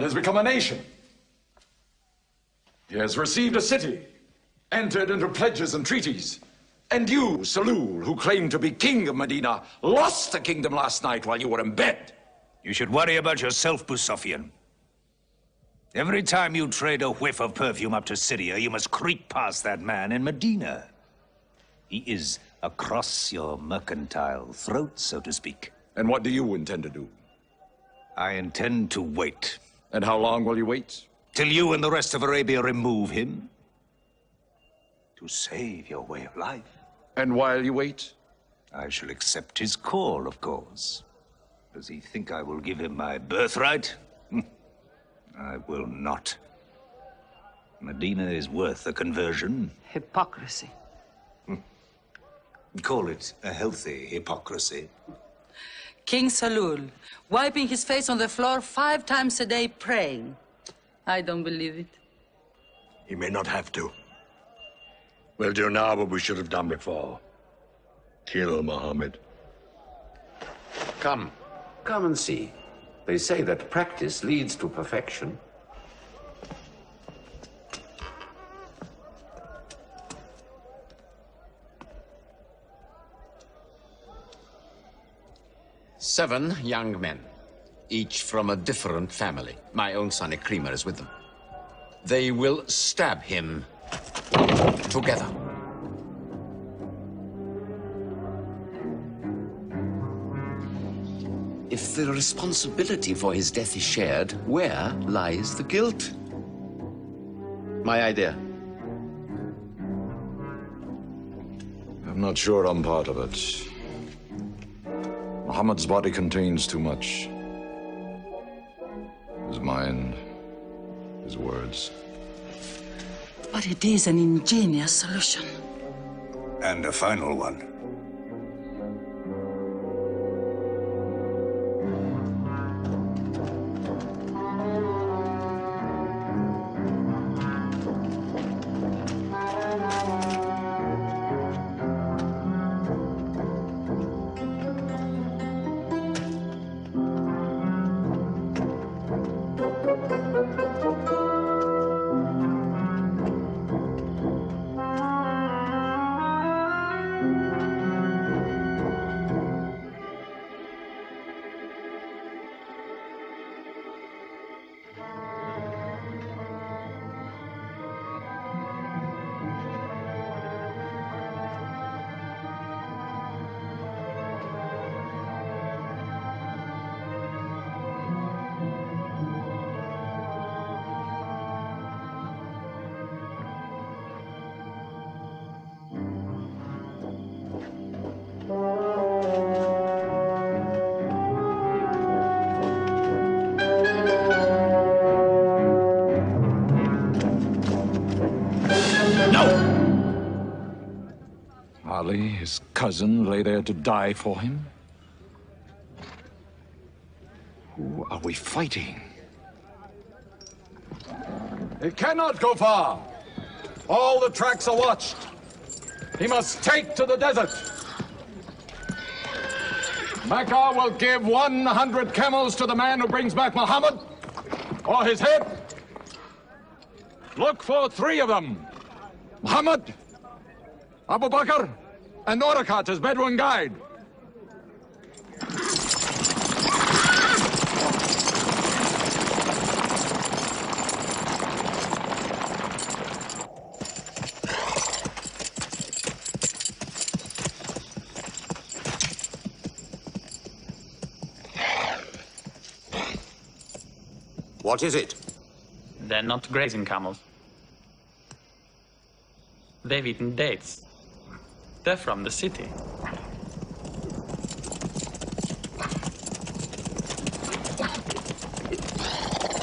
Has become a nation. He has received a city, entered into pledges and treaties. And you, Salul, who claimed to be king of Medina, lost the kingdom last night while you were in bed. You should worry about yourself, Moustapha. Every time you trade a whiff of perfume up to Syria, you must creep past that man in Medina. He is across your mercantile throat, so to speak. And what do you intend to do? I intend to wait. And how long will you wait? Till you and the rest of Arabia remove him. To save your way of life. And while you wait? I shall accept his call, of course. Does he think I will give him my birthright? I will not. Medina is worth a conversion. Hypocrisy. Call it a healthy hypocrisy. King Salul, wiping his face on the floor 5 times a day, praying. I don't believe it. He may not have to. We'll do now what we should have done before. Kill Mohammed. Come and see. They say that practice leads to perfection. Seven young men, each from a different family. My own son Ikrimah is with them. They will stab him together. If the responsibility for his death is shared, where lies the guilt? My idea. I'm not sure I'm part of it. Muhammad's body contains too much. His mind, his words. But it is an ingenious solution. And a final one. Ali, his cousin, lay there to die for him? Who are we fighting? He cannot go far. All the tracks are watched. He must take to the desert. Mecca will give 100 camels to the man who brings back Muhammad, or his head. Look for 3 of them. Muhammad, Abu Bakr, and Orakat as Bedouin guide. What is it? They're not grazing camels. They've eaten dates. They're from the city.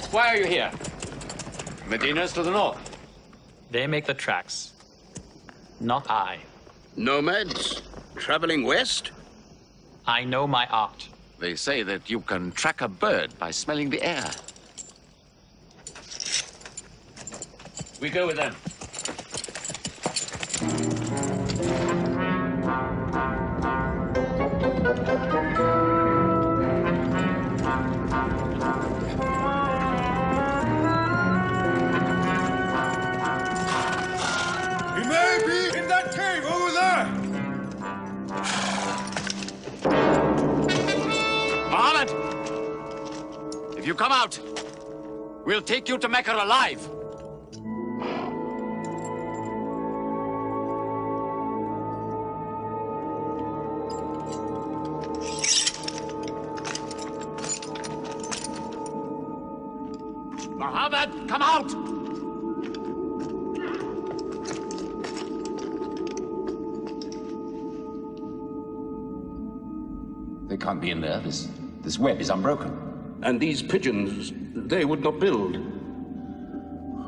Why are you here? Medina's to the north. They make the tracks. Not I. Nomads? Traveling west? I know my art. They say that you can track a bird by smelling the air. We go with them. He may be in that cave over there. Mohammed! If you come out, we'll take you to Mecca alive. Mohammed, come out! They can't be in there. This web is unbroken. And these pigeons, they would not build.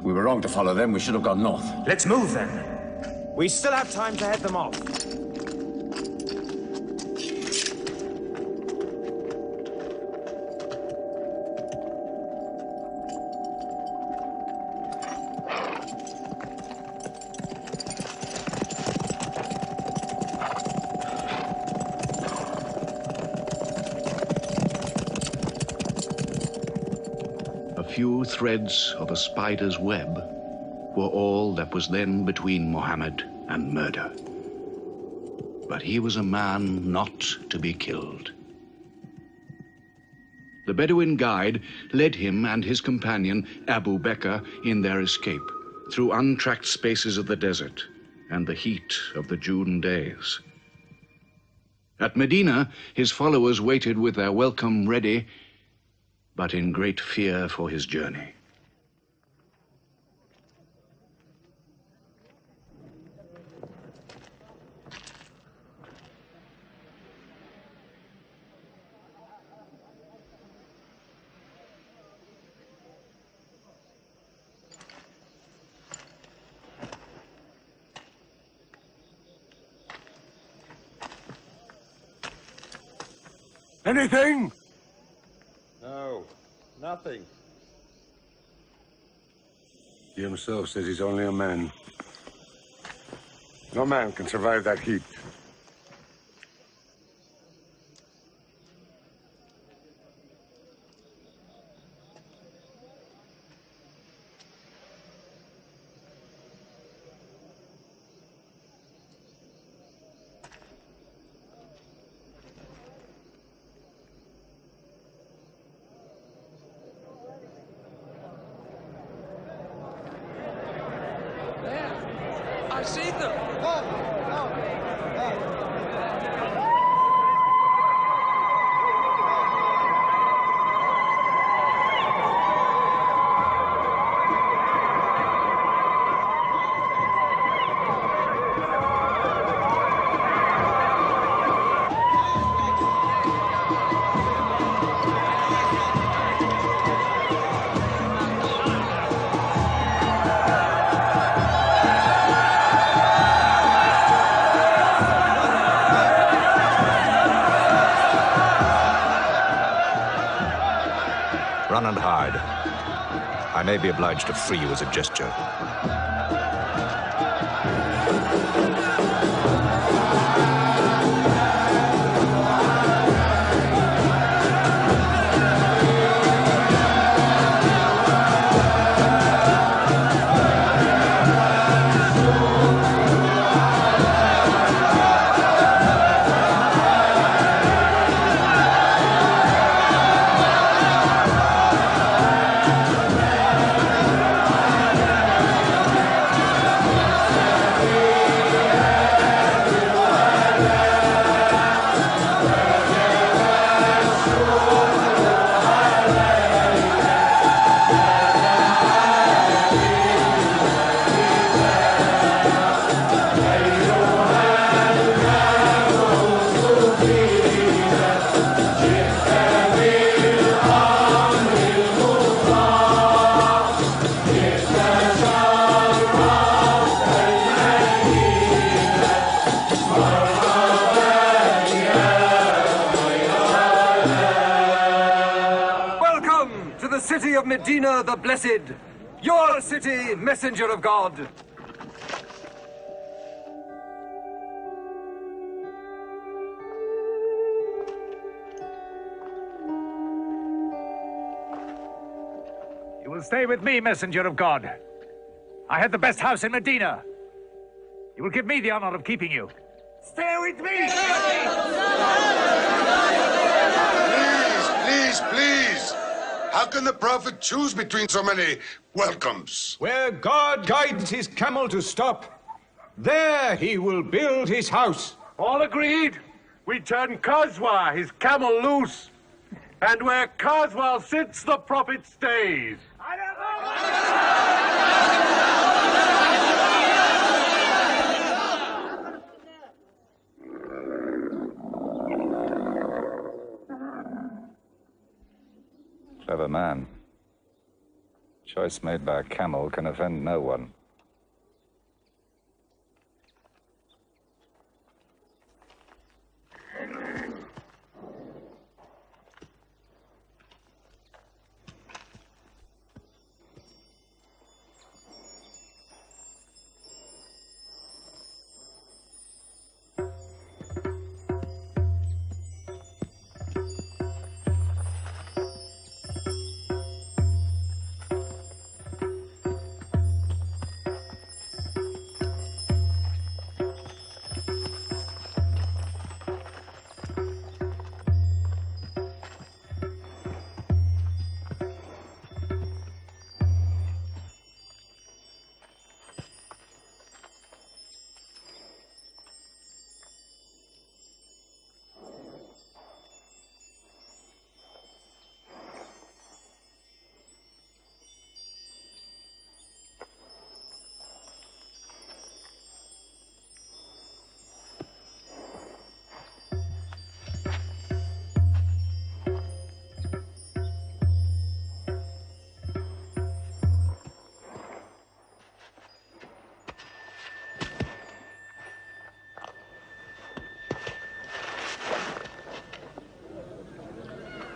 We were wrong to follow them. We should have gone north. Let's move then. We still have time to head them off. Few threads of a spider's web were all that was then between Mohammed and murder. But he was a man not to be killed. The Bedouin guide led him and his companion, Abu Bakr, in their escape through untracked spaces of the desert and the heat of the June days. At Medina, his followers waited with their welcome ready, but in great fear for his journey. Anything? No, nothing. He himself says he's only a man. No man can survive that heat. I see them. Run and hide. I may be obliged to free you as a gesture. Medina the Blessed, your city, messenger of God. You will stay with me, messenger of God. I had the best house in Medina. You will give me the honor of keeping you. Stay with me! Please! How can the Prophet choose between so many welcomes? Where God guides his camel to stop, there he will build his house. All agreed? We turn Qazwa, his camel, loose. And where Qazwa sits, the Prophet stays. Clever man. Choice made by a camel can offend no one.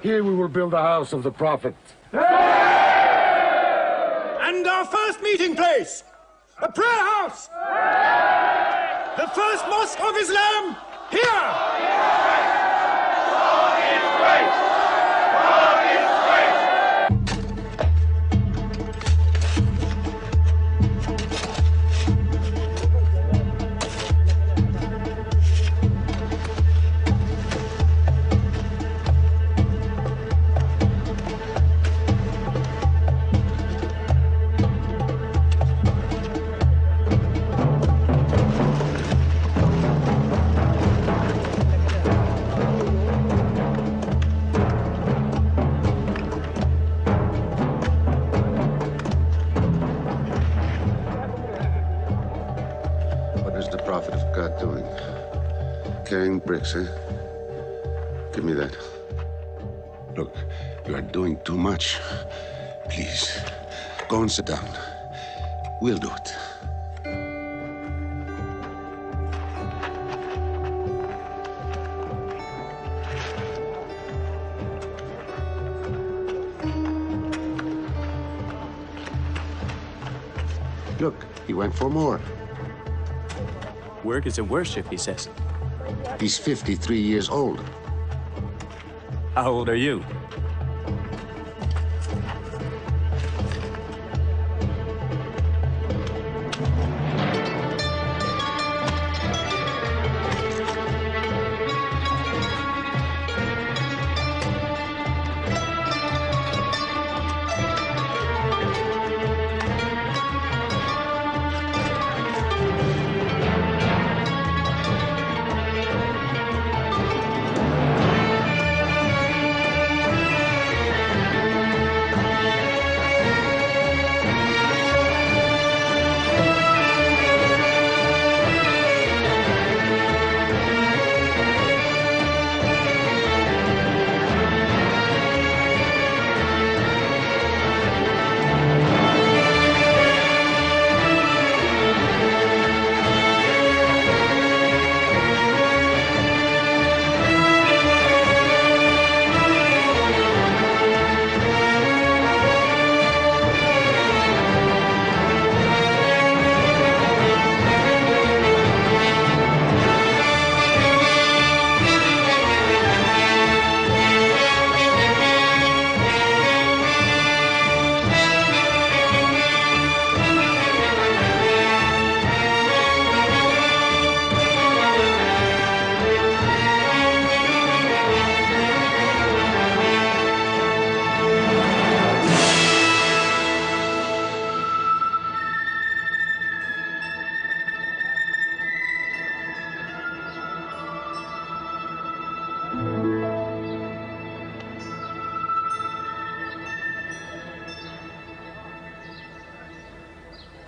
Here we will build the house of the Prophet. And our first meeting place, a prayer house. The first mosque of Islam, here. God is great. God is great. Carrying bricks, eh? Give me that. Look, you are doing too much. Please, go and sit down. We'll do it. Look, he went for more. Work is a worship, he says. He's 53 years old. How old are you?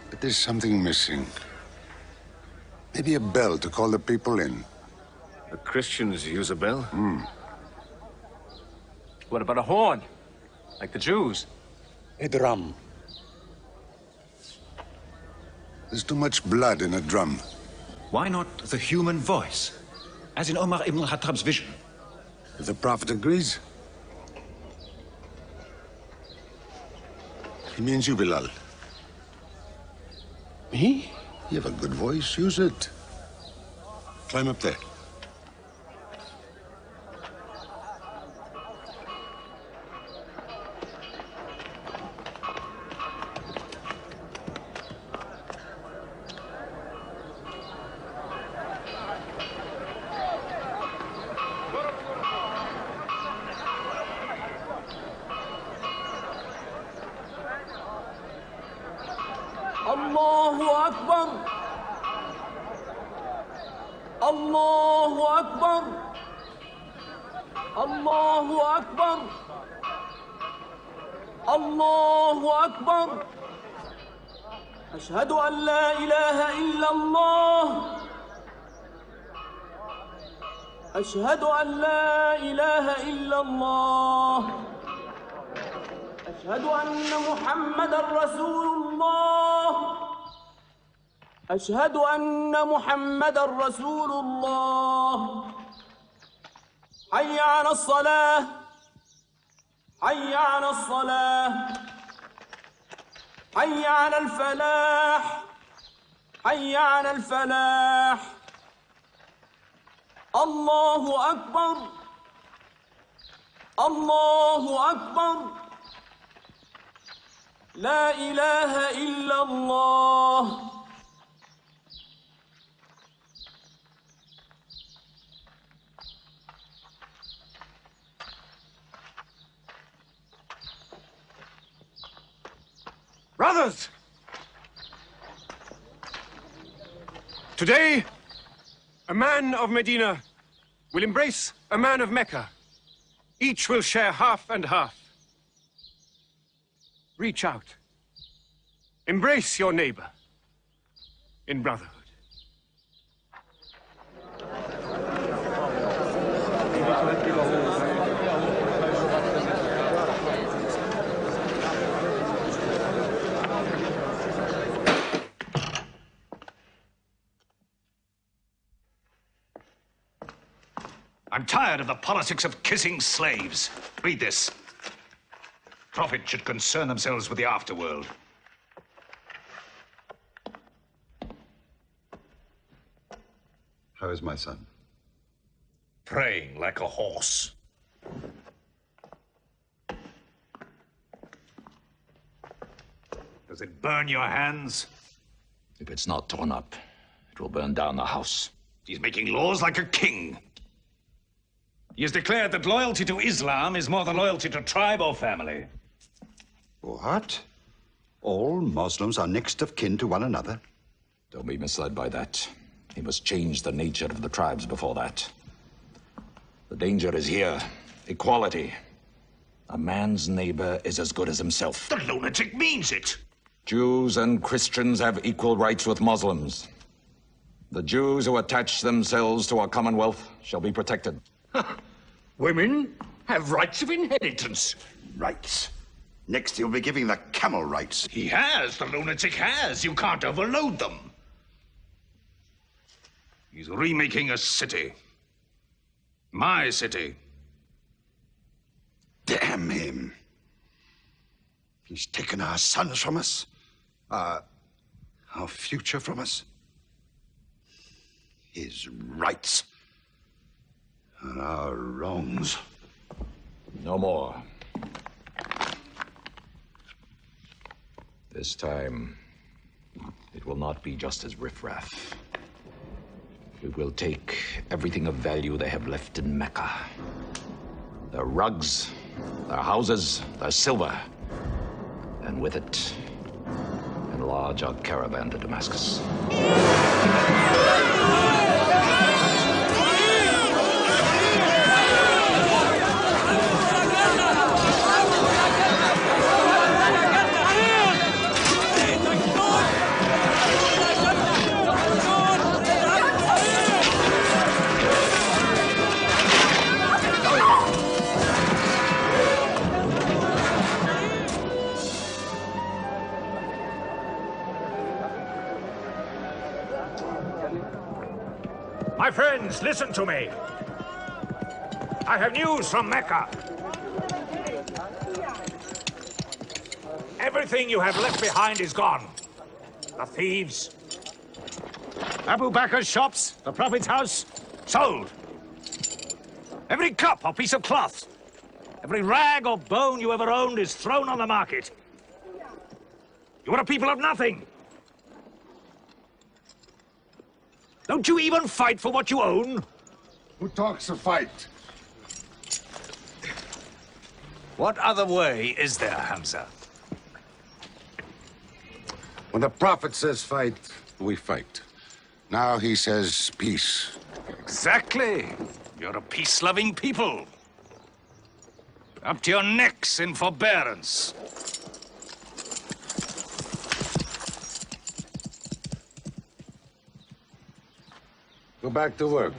But there's something missing. Maybe a bell to call the people in. The Christians use a bell? What about a horn? Like the Jews? A drum. There's too much blood in a drum. Why not the human voice? As in Omar ibn al-Khattab's vision. If the Prophet agrees. He means you, Bilal. Me? You have a good voice. Use it. Climb up there. الله أكبر الله أكبر الله أكبر الله أكبر أشهد أن لا إله إلا الله أشهد أن لا إله إلا الله أشهد أن محمدًا رسول الله أشهد أن محمدًا رسول الله حي على الصلاة حي على الصلاة حي على الفلاح حي على الفلاح الله أكبر الله أكبر لا إله إلا الله Brothers! Today, a man of Medina will embrace a man of Mecca. Each will share half and half. Reach out. Embrace your neighbor in brotherhood. I'm tired of the politics of kissing slaves. Read this. Prophets should concern themselves with the afterworld. How is my son? Praying like a horse. Does it burn your hands? If it's not torn up, it will burn down the house. He's making laws like a king. He has declared that loyalty to Islam is more than loyalty to tribe or family. What? All Muslims are next of kin to one another? Don't be misled by that. He must change the nature of the tribes before that. The danger is here. Equality. A man's neighbor is as good as himself. The lunatic means it. Jews and Christians have equal rights with Muslims. The Jews who attach themselves to our commonwealth shall be protected. Women have rights of inheritance. Rights? Next he'll be giving the camel rights. He has. The lunatic has. You can't overload them. He's remaking a city. My city. Damn him. He's taken our sons from us. Our future from us. His rights. And our wrongs. No more. This time, it will not be just as riffraff. We will take everything of value they have left in Mecca. Their rugs, their houses, their silver. And with it, enlarge our caravan to Damascus. My friends, listen to me. I have news from Mecca. Everything you have left behind is gone. The thieves. Abu Bakr's shops, the Prophet's house, sold. Every cup or piece of cloth, every rag or bone you ever owned is thrown on the market. You are a people of nothing. Don't you even fight for what you own? Who talks of fight? What other way is there, Hamza? When the Prophet says fight, we fight. Now he says peace. Exactly. You're a peace-loving people. Up to your necks in forbearance. Go back to work.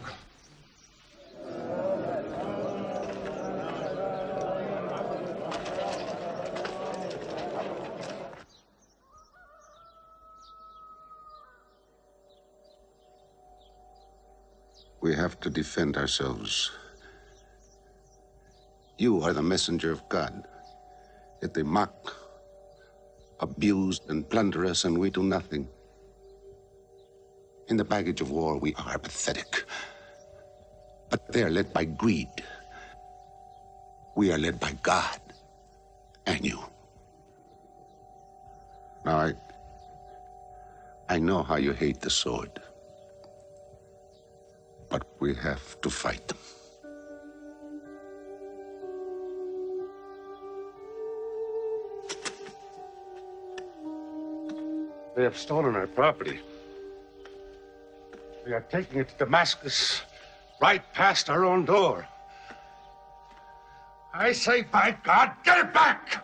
We have to defend ourselves. You are the messenger of God. Yet they mock, abuse, and plunder us, and we do nothing. In the baggage of war, we are pathetic. But they are led by greed. We are led by God and you. Now, I know how you hate the sword. But we have to fight them. They have stolen our property. We are taking it to Damascus, right past our own door. I say, by God, get it back!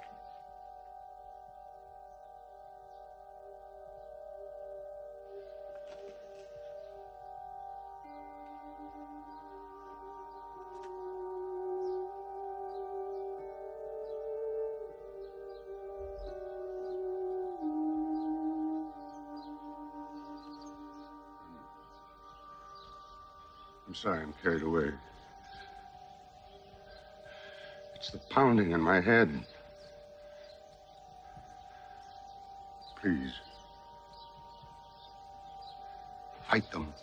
I'm sorry, I'm carried away. It's the pounding in my head. Please. Fight them.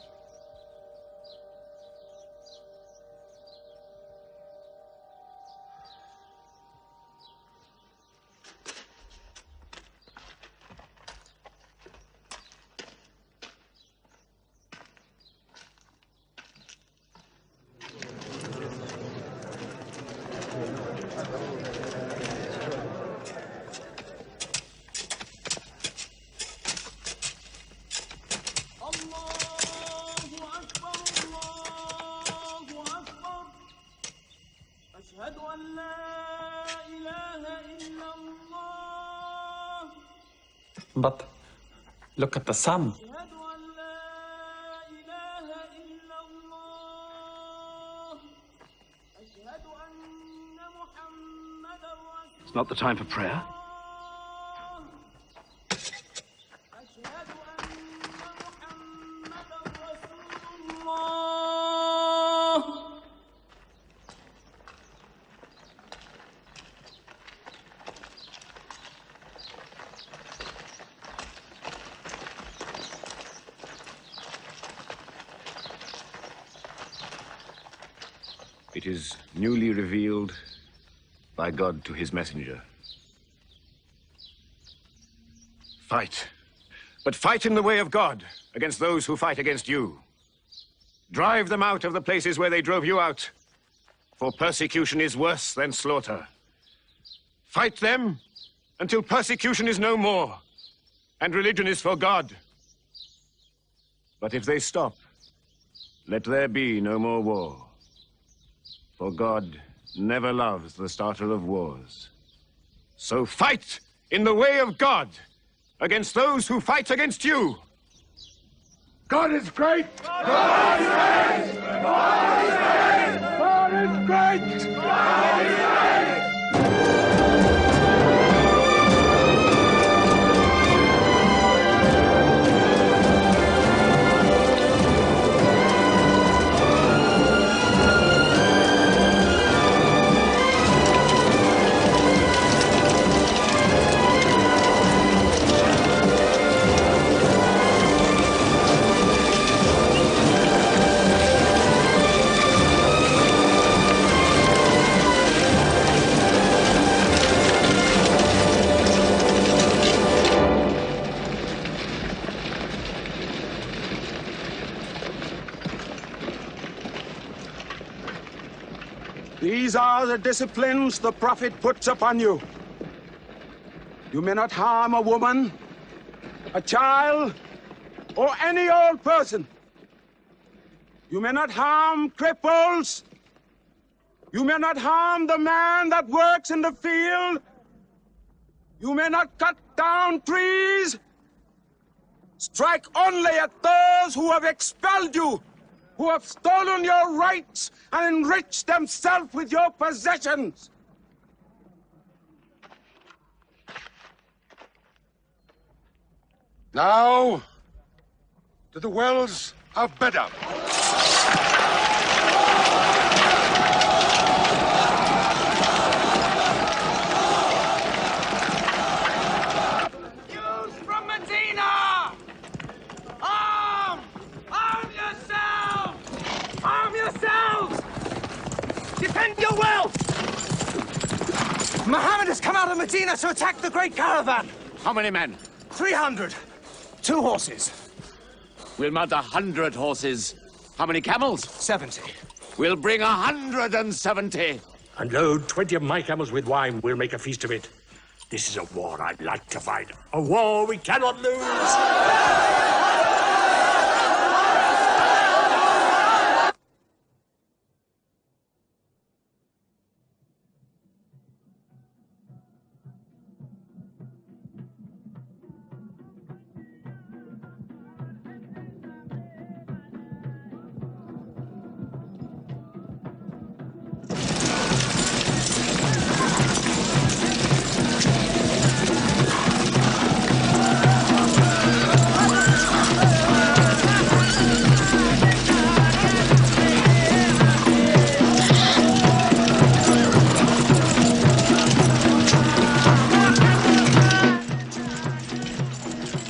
But look at the sun. It's not the time for prayer. It is newly revealed by God to his messenger. Fight. But fight in the way of God against those who fight against you. Drive them out of the places where they drove you out, for persecution is worse than slaughter. Fight them until persecution is no more, and religion is for God. But if they stop, let there be no more war. For God never loves the starter of wars. So fight in the way of God against those who fight against you. God is great! God is great! God is great! God is great! God is great! These are the disciplines the Prophet puts upon you. You may not harm a woman, a child, or any old person. You may not harm cripples. You may not harm the man that works in the field. You may not cut down trees. Strike only at those who have expelled you, who have stolen your rights and enriched themselves with your possessions. Now, to the wells of Bedr. Jews from Medina! Arm! Arm yourselves! Arm yourselves! Defend your wealth! Mohammed has come out of Medina to attack the great caravan. How many men? 300. 2 horses. We'll mount 100 horses. How many camels? 70. We'll bring 170. And load 20 of my camels with wine. We'll make a feast of it. This is a war I'd like to fight. A war we cannot lose.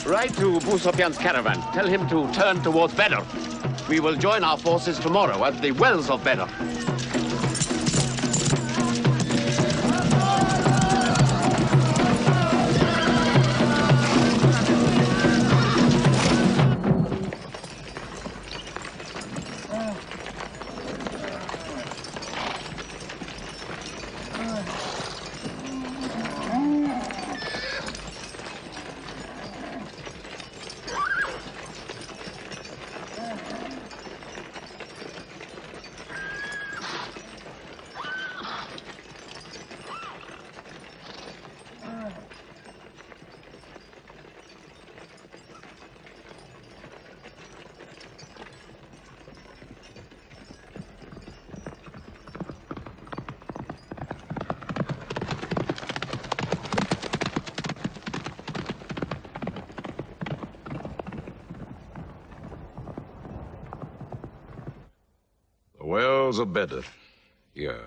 Ride to Abu Sufyan's caravan. Tell him to turn towards Bedr. We will join our forces tomorrow at the wells of Bedr. wells of Bedr. Here.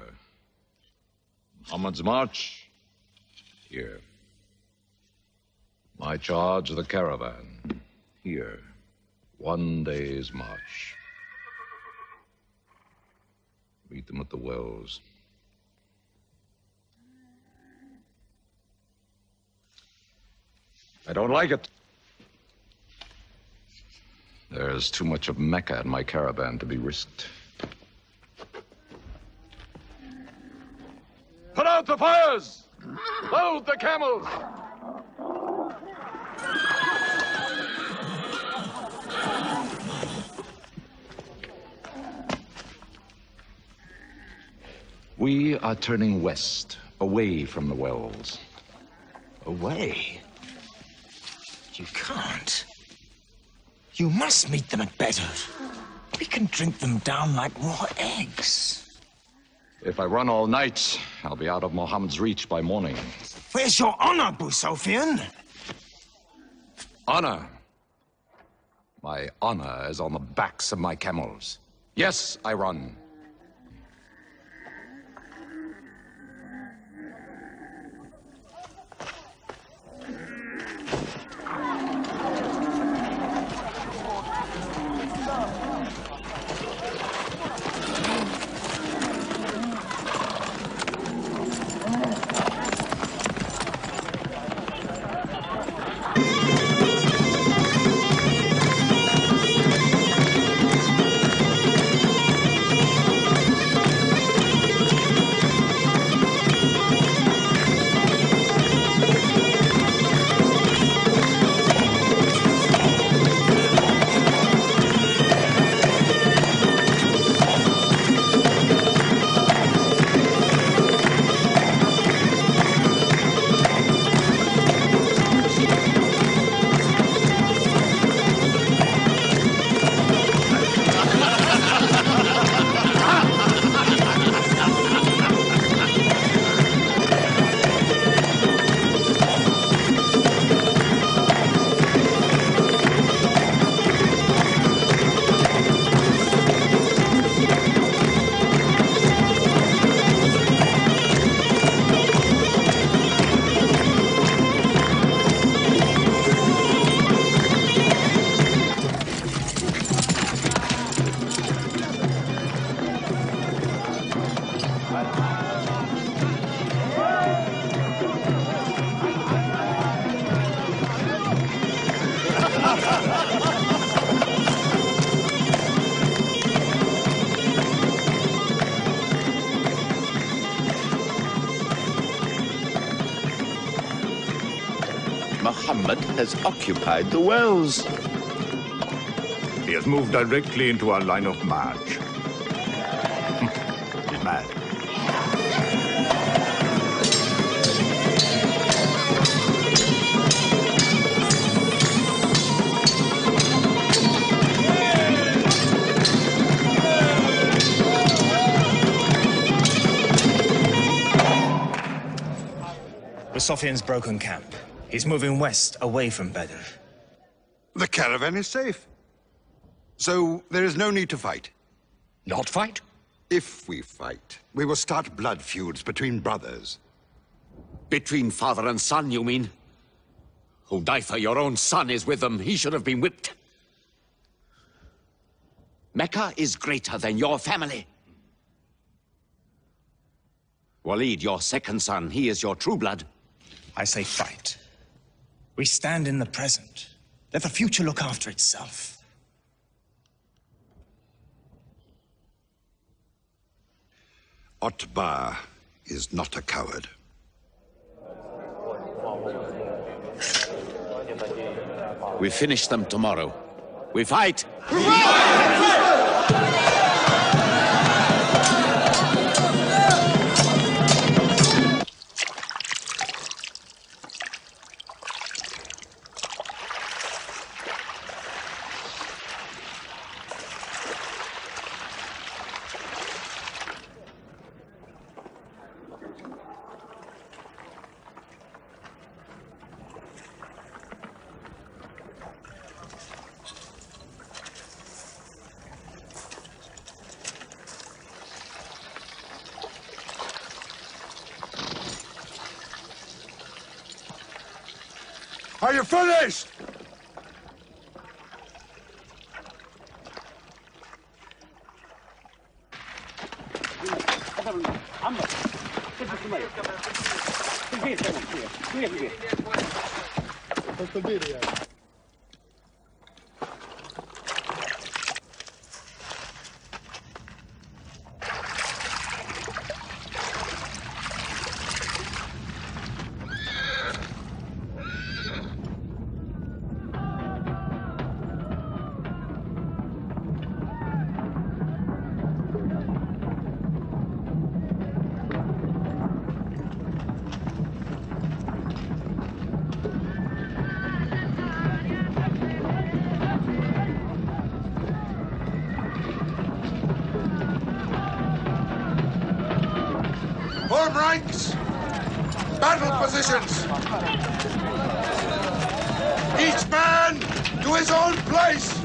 Muhammad's march. Here. My charge of the caravan. Here. 1 day's march. Meet them at the wells. I don't like it. There's too much of Mecca in my caravan to be risked. Put out the fires! Load the camels! We are turning west, away from the wells. Away? You can't. You must meet them at Bedr. We can drink them down like raw eggs. If I run all night, I'll be out of Mohammed's reach by morning. Where's your honor, Abu Sufyan? Honor? My honor is on the backs of my camels. Yes, I run. Mohammed has occupied the wells. He has moved directly into our line of march. He's mad. Sufyan's broken camp. He's moving west, away from Bedr. The caravan is safe. So there is no need to fight. Not fight? If we fight, we will start blood feuds between brothers. Between father and son, you mean? Hudayfa, your own son, is with them. He should have been whipped. Mecca is greater than your family. Walid, your second son, he is your true blood. I say fight. We stand in the present. Let the future look after itself. Otbah is not a coward. We finish them tomorrow. We fight! Are you finished? Form ranks! Battle positions! Each man to his own place!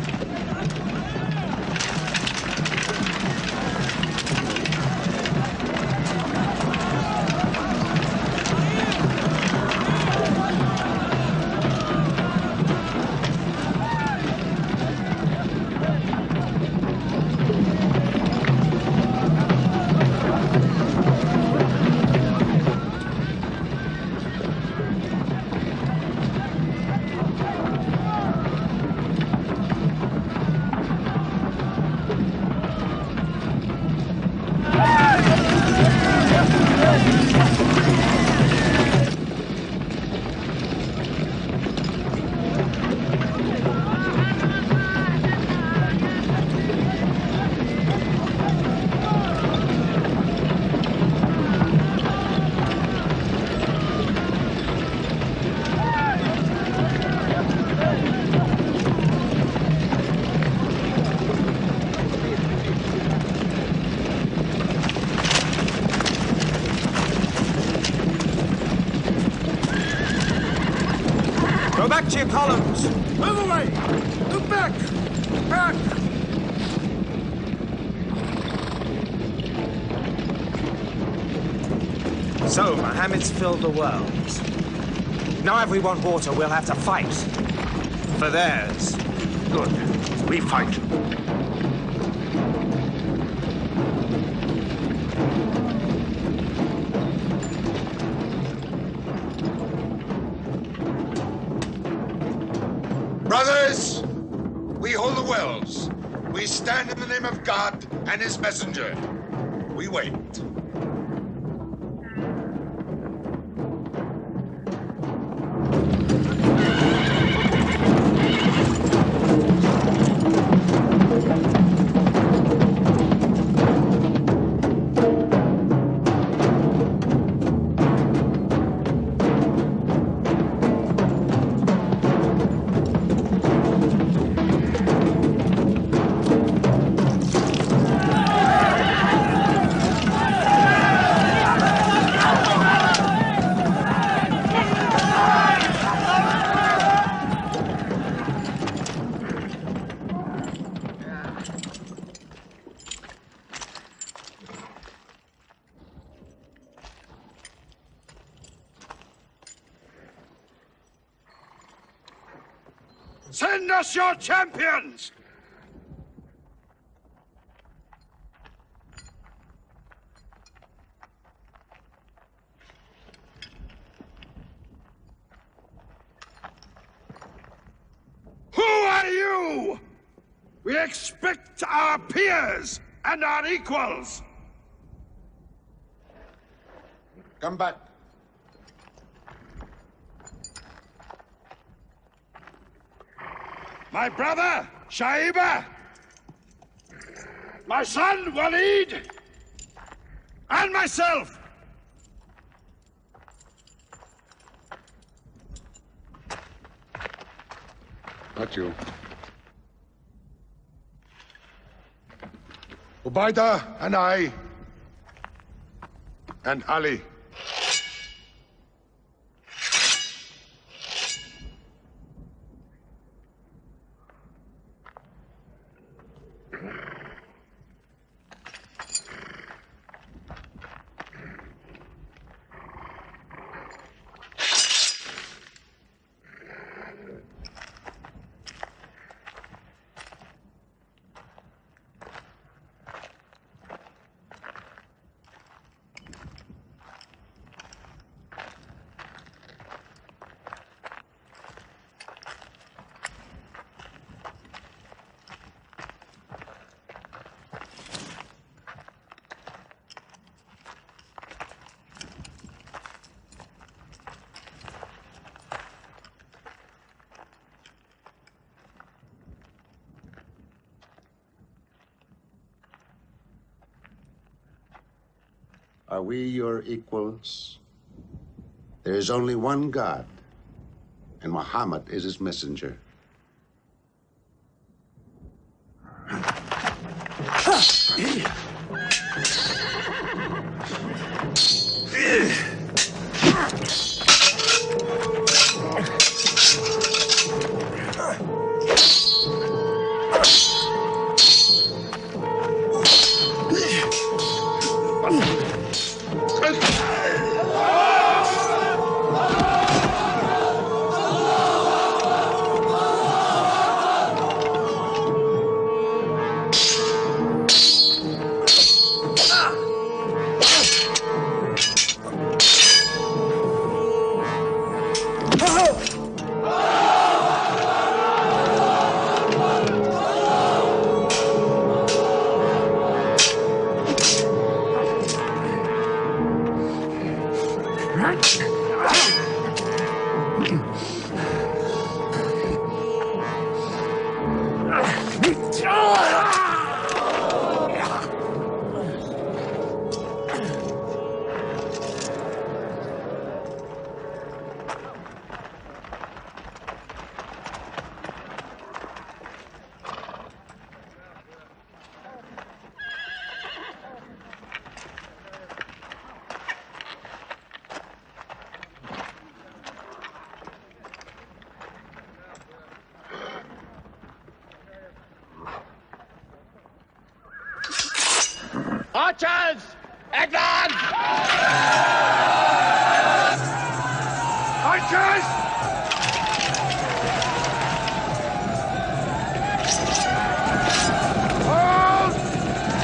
Go back to your columns! Move away! Move back! Back! So, Mohammed's filled the world. Now if we want water, we'll have to fight. For theirs. Good. We fight. Brothers, we hold the wells. We stand in the name of God and his messenger. We wait. Send us your champions! Who are you? We expect our peers and our equals. Come back. My brother, Shaiba. My son, Walid. And myself. Not you. Ubaidah and I. And Ali. Are we your equals? There is only one God, and Muhammad is his messenger. Archers! Advance! Archers! Hold!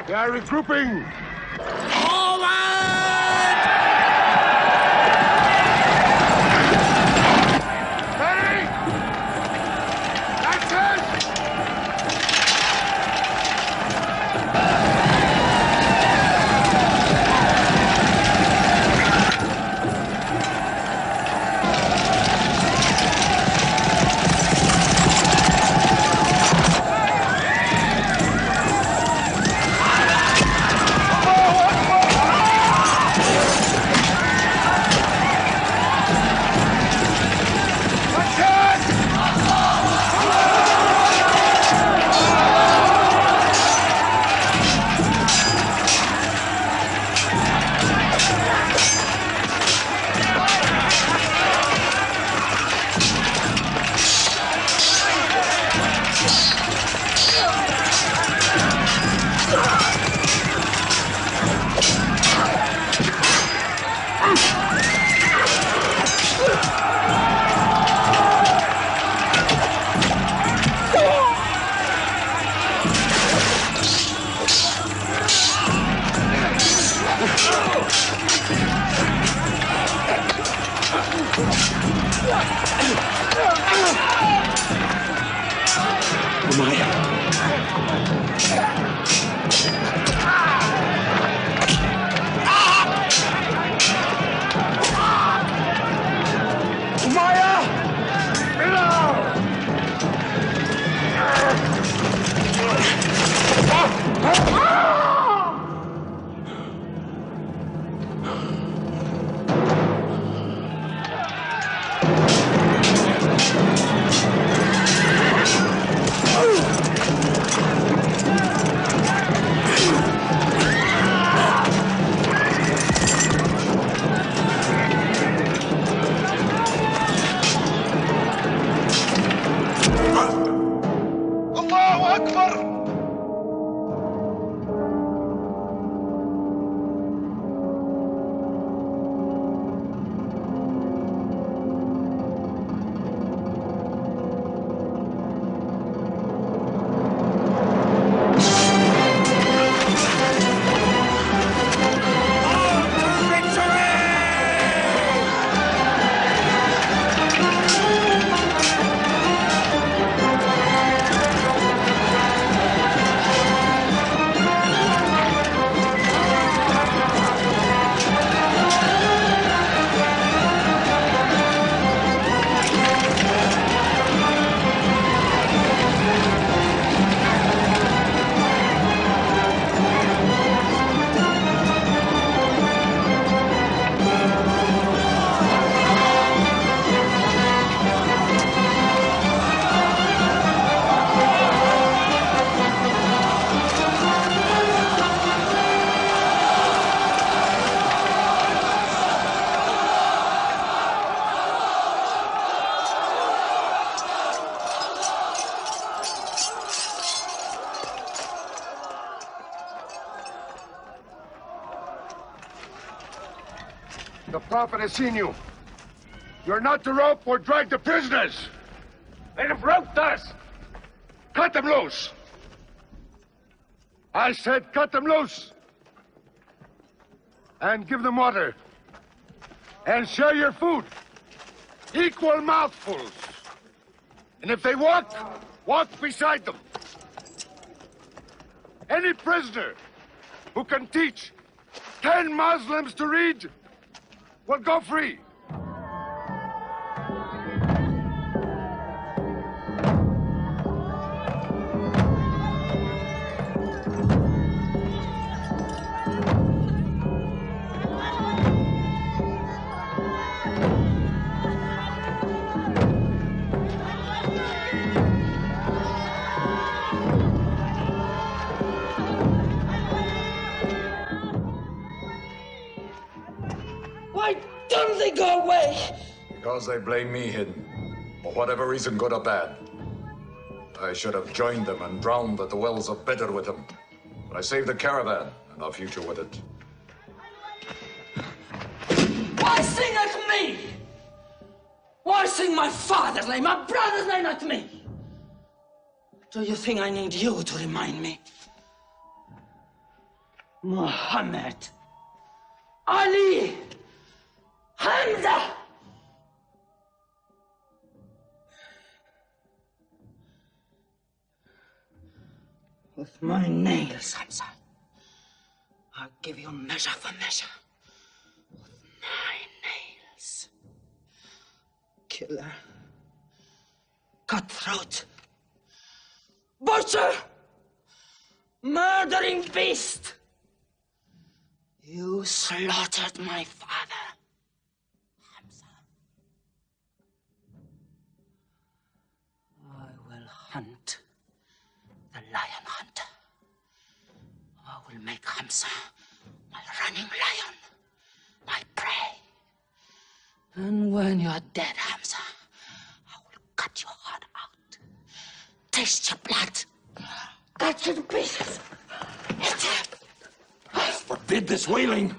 They are regrouping! Akbar! The Prophet has seen you. You're not to rope or drag the prisoners. They have roped us. Cut them loose. I said cut them loose. And give them water. And share your food. Equal mouthfuls. And if they walk, walk beside them. Any prisoner who can teach 10 Muslims to read will go free. Why don't they go away? Because they blame me, Hidden. For whatever reason, good or bad. I should have joined them and drowned at the wells of Bedr with them. But I saved the caravan and our future with it. Why sing at me? Why sing my father's name, my brother's name at me? Do you think I need you to remind me? Mohammad, Ali, Hamza. With my nails, Hamza, I'll give you measure for measure. With my nails. Killer. Cutthroat. Butcher. Murdering beast. You slaughtered my father, Hamza. I will hunt the lion hunter. I will make Hamza my running lion, my prey. And when you're dead, Hamza, I will cut your heart out, taste your blood, cut you to pieces, eat it. Forbid this wailing.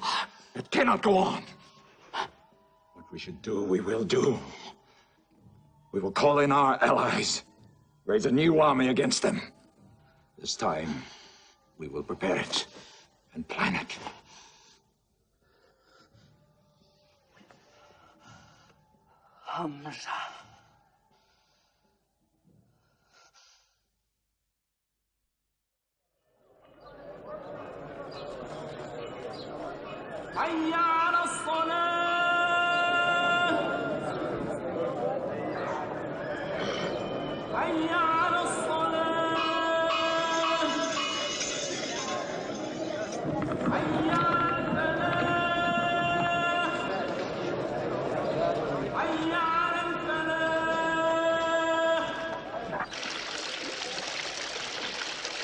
It cannot go on. What we should do, we will do. We will call in our allies, raise a new army against them. This time, we will prepare it and plan it. Hamza. حي على الصلاة حي على الصلاة حي على الفلاح حي على الفلاح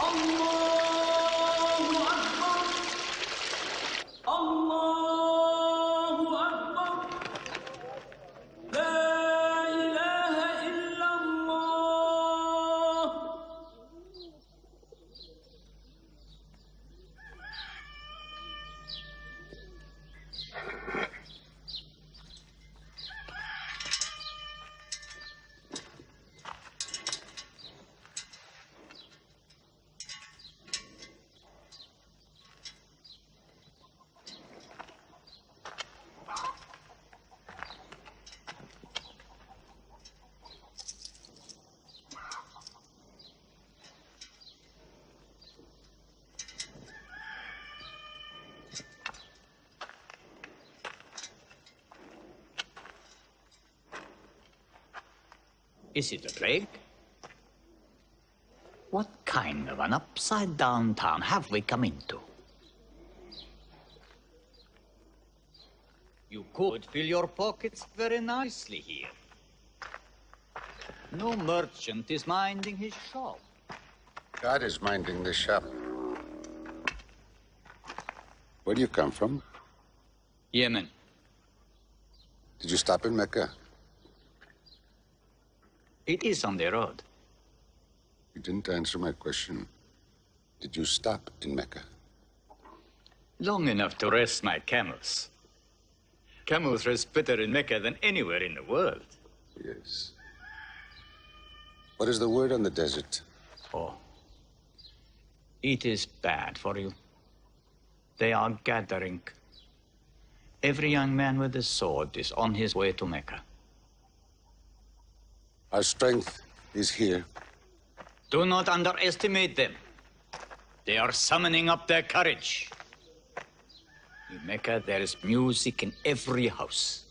الله أكبر الله أكبر لا إله إلا الله Is it a plague? What kind of an upside-down town have we come into? You could fill your pockets very nicely here. No merchant is minding his shop. God is minding the shop. Where do you come from? Yemen. Did you stop in Mecca? It is on the road. You didn't answer my question. Did you stop in Mecca? Long enough to rest my camels. Camels rest better in Mecca than anywhere in the world. Yes. What is the word on the desert? Oh. It is bad for you. They are gathering. Every young man with a sword is on his way to Mecca. Our strength is here. Do not underestimate them. They are summoning up their courage. In Mecca, there is music in every house.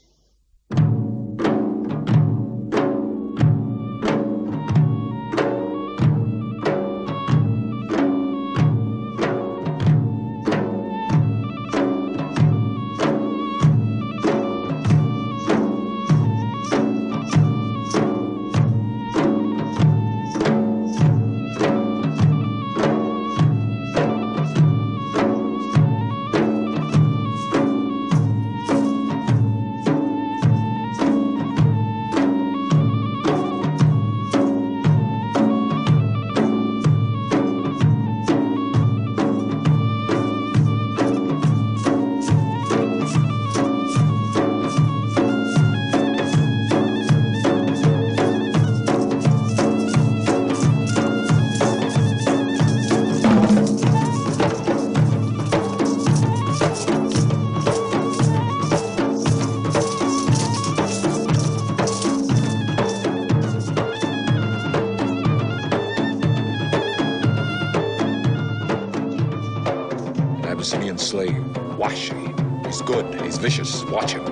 Abyssinian slave, Washi. He's good, he's vicious. Watch him.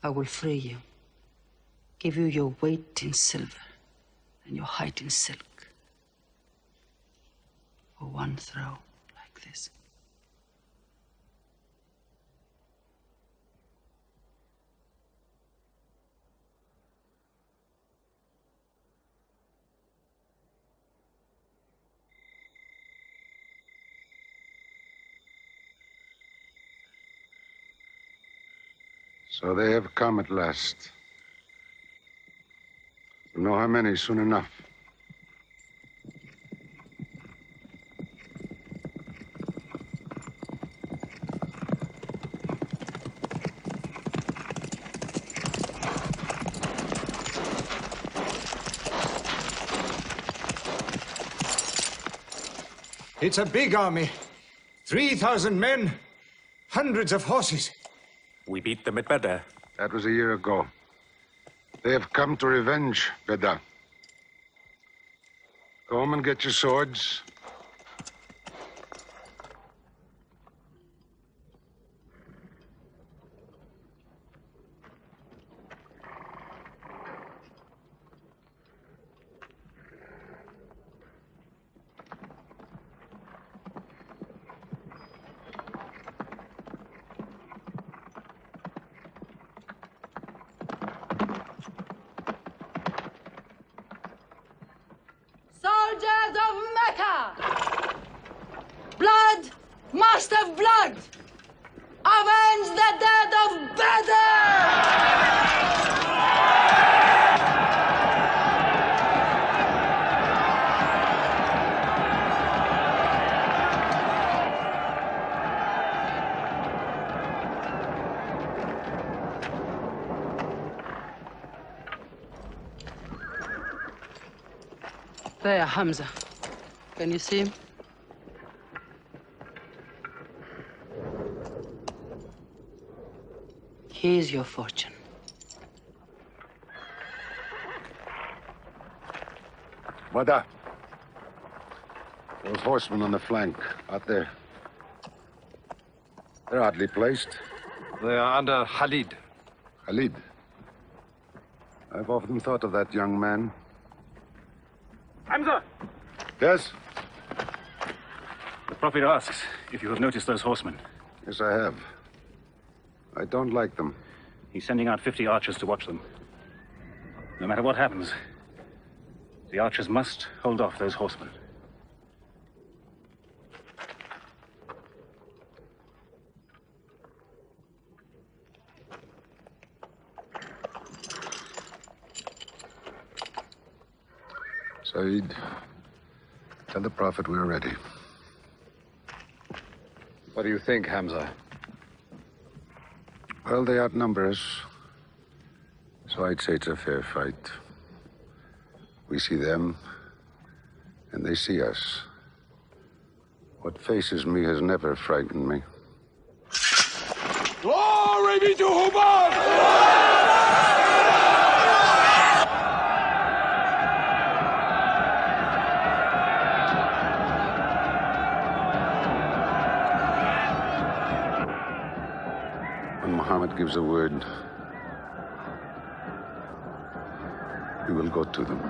I will free you, give you your weight in silver and your height in silk for one throw like this. So they have come at last. We'll know how many soon enough. It's a big army. 3,000 men, hundreds of horses. We beat them at Badr. That was a year ago. They have come to revenge, Badr. Go home and get your swords. must have blood! Avenge the dead of Badr! There, Hamza. Can you see him? Here's your fortune. Wada. Those horsemen on the flank, out there. They're oddly placed. They are under Khalid. Khalid? I've often thought of that young man. Hamza! Yes? The Prophet asks if you have noticed those horsemen. Yes, I have. I don't like them. He's sending out 50 archers to watch them. No matter what happens, the archers must hold off those horsemen. Saeed, tell the Prophet we're ready. What do you think, Hamza? Well, they outnumber us, so I'd say it's a fair fight. We see them, and they see us. What faces me has never frightened me. Glory be to Hubbard! When Mohammed gives a word, we will go to them.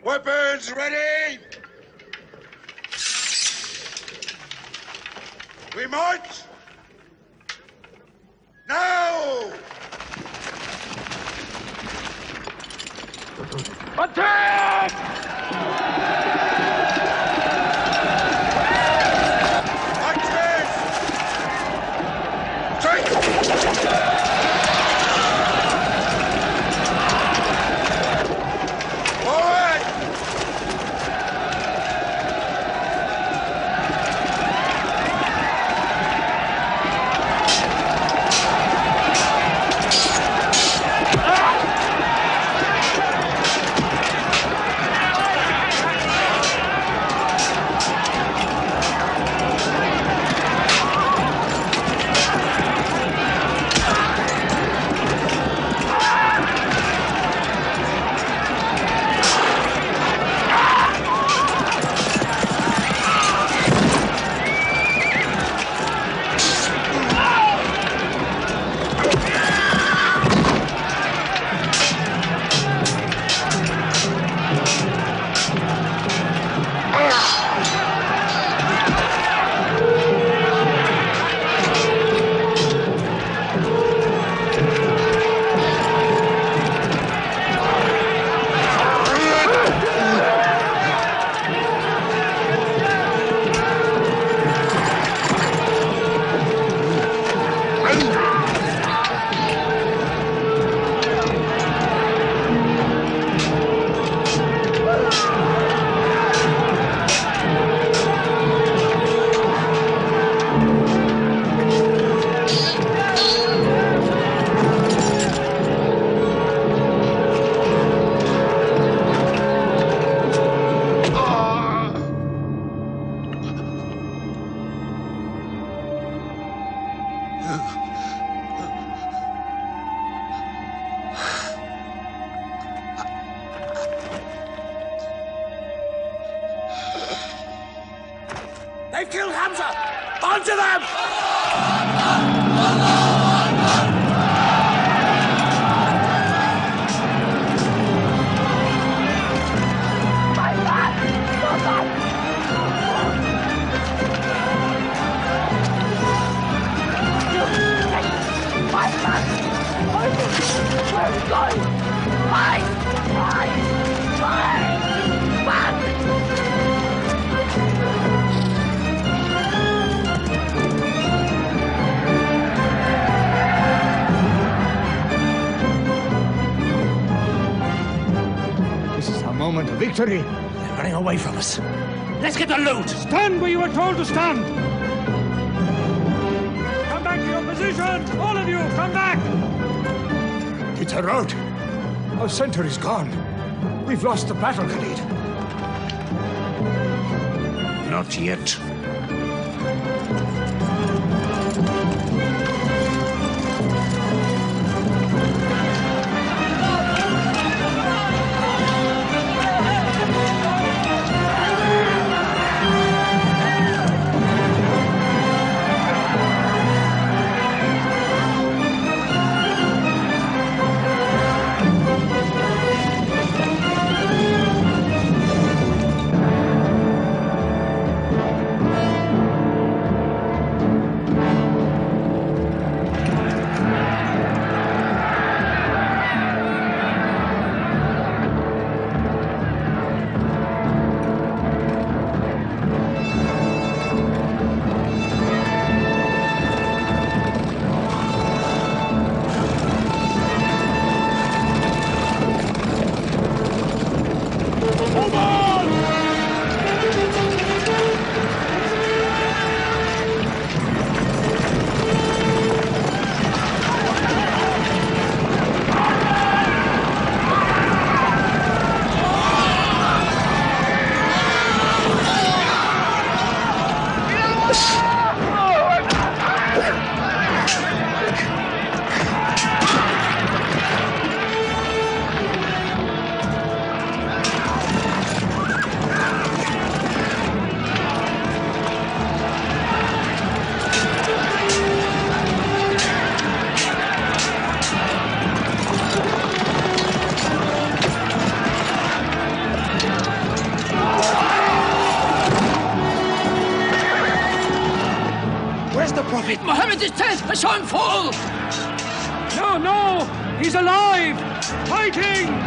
Weapons ready! We march! Now! Attack! Onto them! This is our moment of victory. They're running away from us. Let's get the loot! Stand where you were told to stand! Come back to your position! All of you, come back! It's a rout. Our center is gone. We've lost the battle, Khalid. Not yet. Mohammed is dead! I saw him fall! No, no! He's alive! Fighting!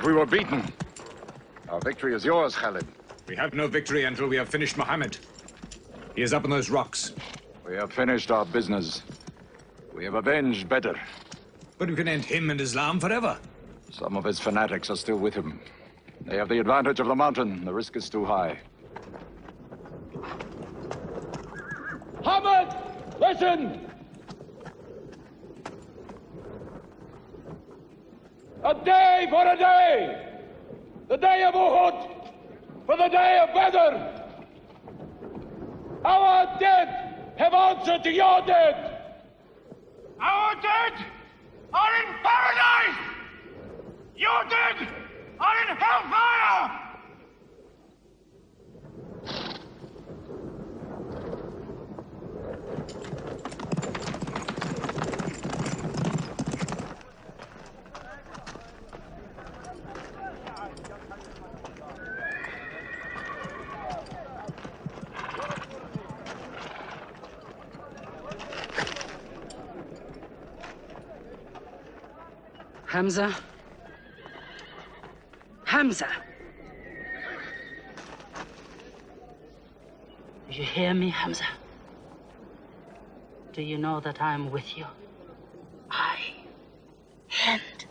We were beaten. Our victory is yours, Khalid. We have no victory until we have finished Mohammed. He is up on those rocks. We have finished our business. We have avenged Badr. But we can end him and Islam forever. Some of his fanatics are still with him. They have the advantage of the mountain. The risk is too high. Mohammed, listen! A day for a day! The day of Uhud for the day of Badr! Our dead have answered to your dead. Our dead are in paradise! Your dead are in hellfire! Hamza? Hamza! Do you hear me, Hamza? Do you know that I'm with you? And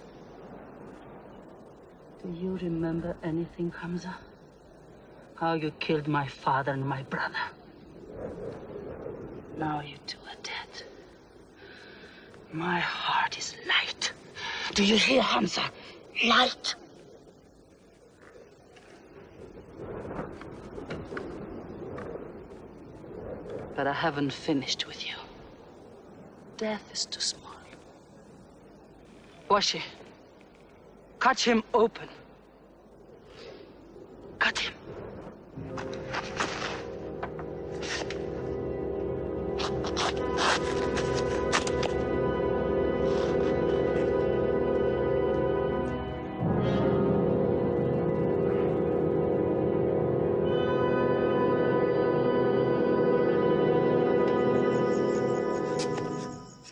do you remember anything, Hamza? How you killed my father and my brother? Now you two are dead. My heart is light. Do you hear, Hamza? Light. But I haven't finished with you. Death is too small. Washi, cut him open. Cut him.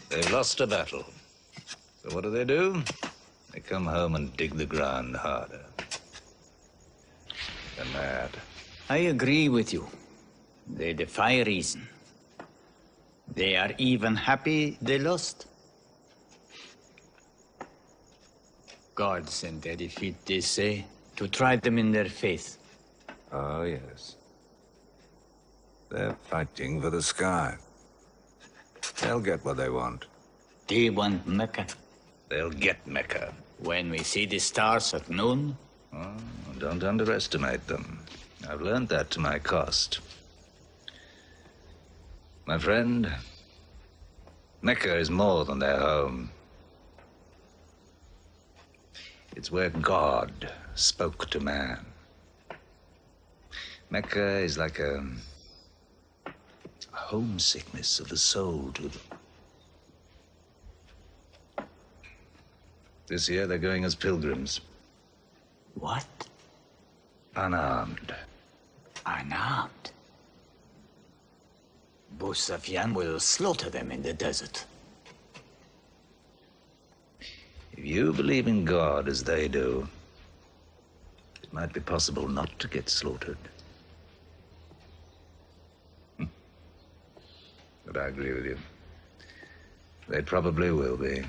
They've lost a battle. So what do? They come home and dig the ground harder. They're mad. I agree with you. They defy reason. They are even happy they lost. God sent their defeat, they say, to try them in their faith. Oh, yes. They're fighting for the sky. They'll get what they want. They want Mecca. They'll get Mecca. When we see the stars at noon? Oh, don't underestimate them. I've learned that to my cost. My friend, Mecca is more than their home. It's where God spoke to man. Mecca is like a homesickness of the soul to them. This year they're going as pilgrims. What? Unarmed. Unarmed? Moustapha will slaughter them in the desert. If you believe in God as they do, it might be possible not to get slaughtered. But I agree with you. They probably will be.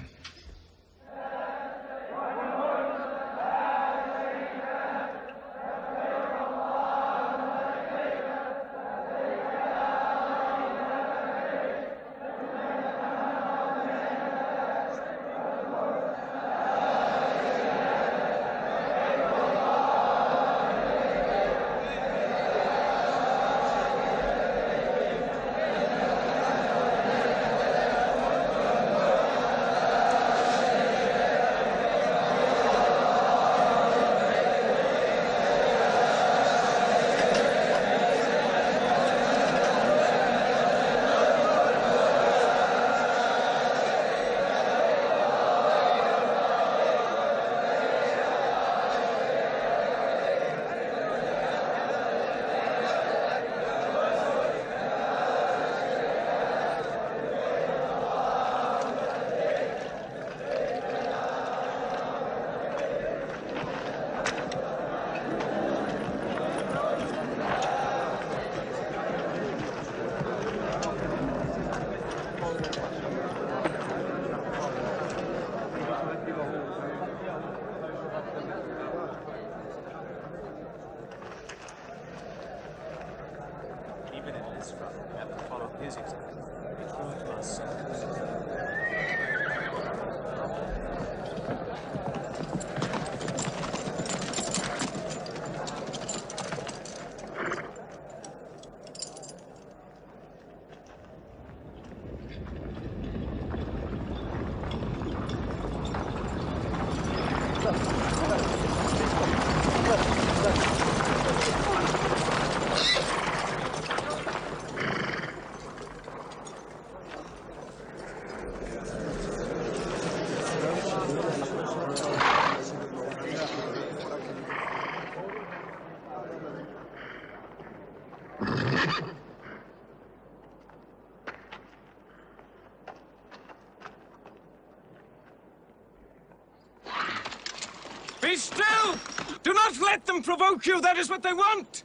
Be still! Do not let them provoke you. That is what they want.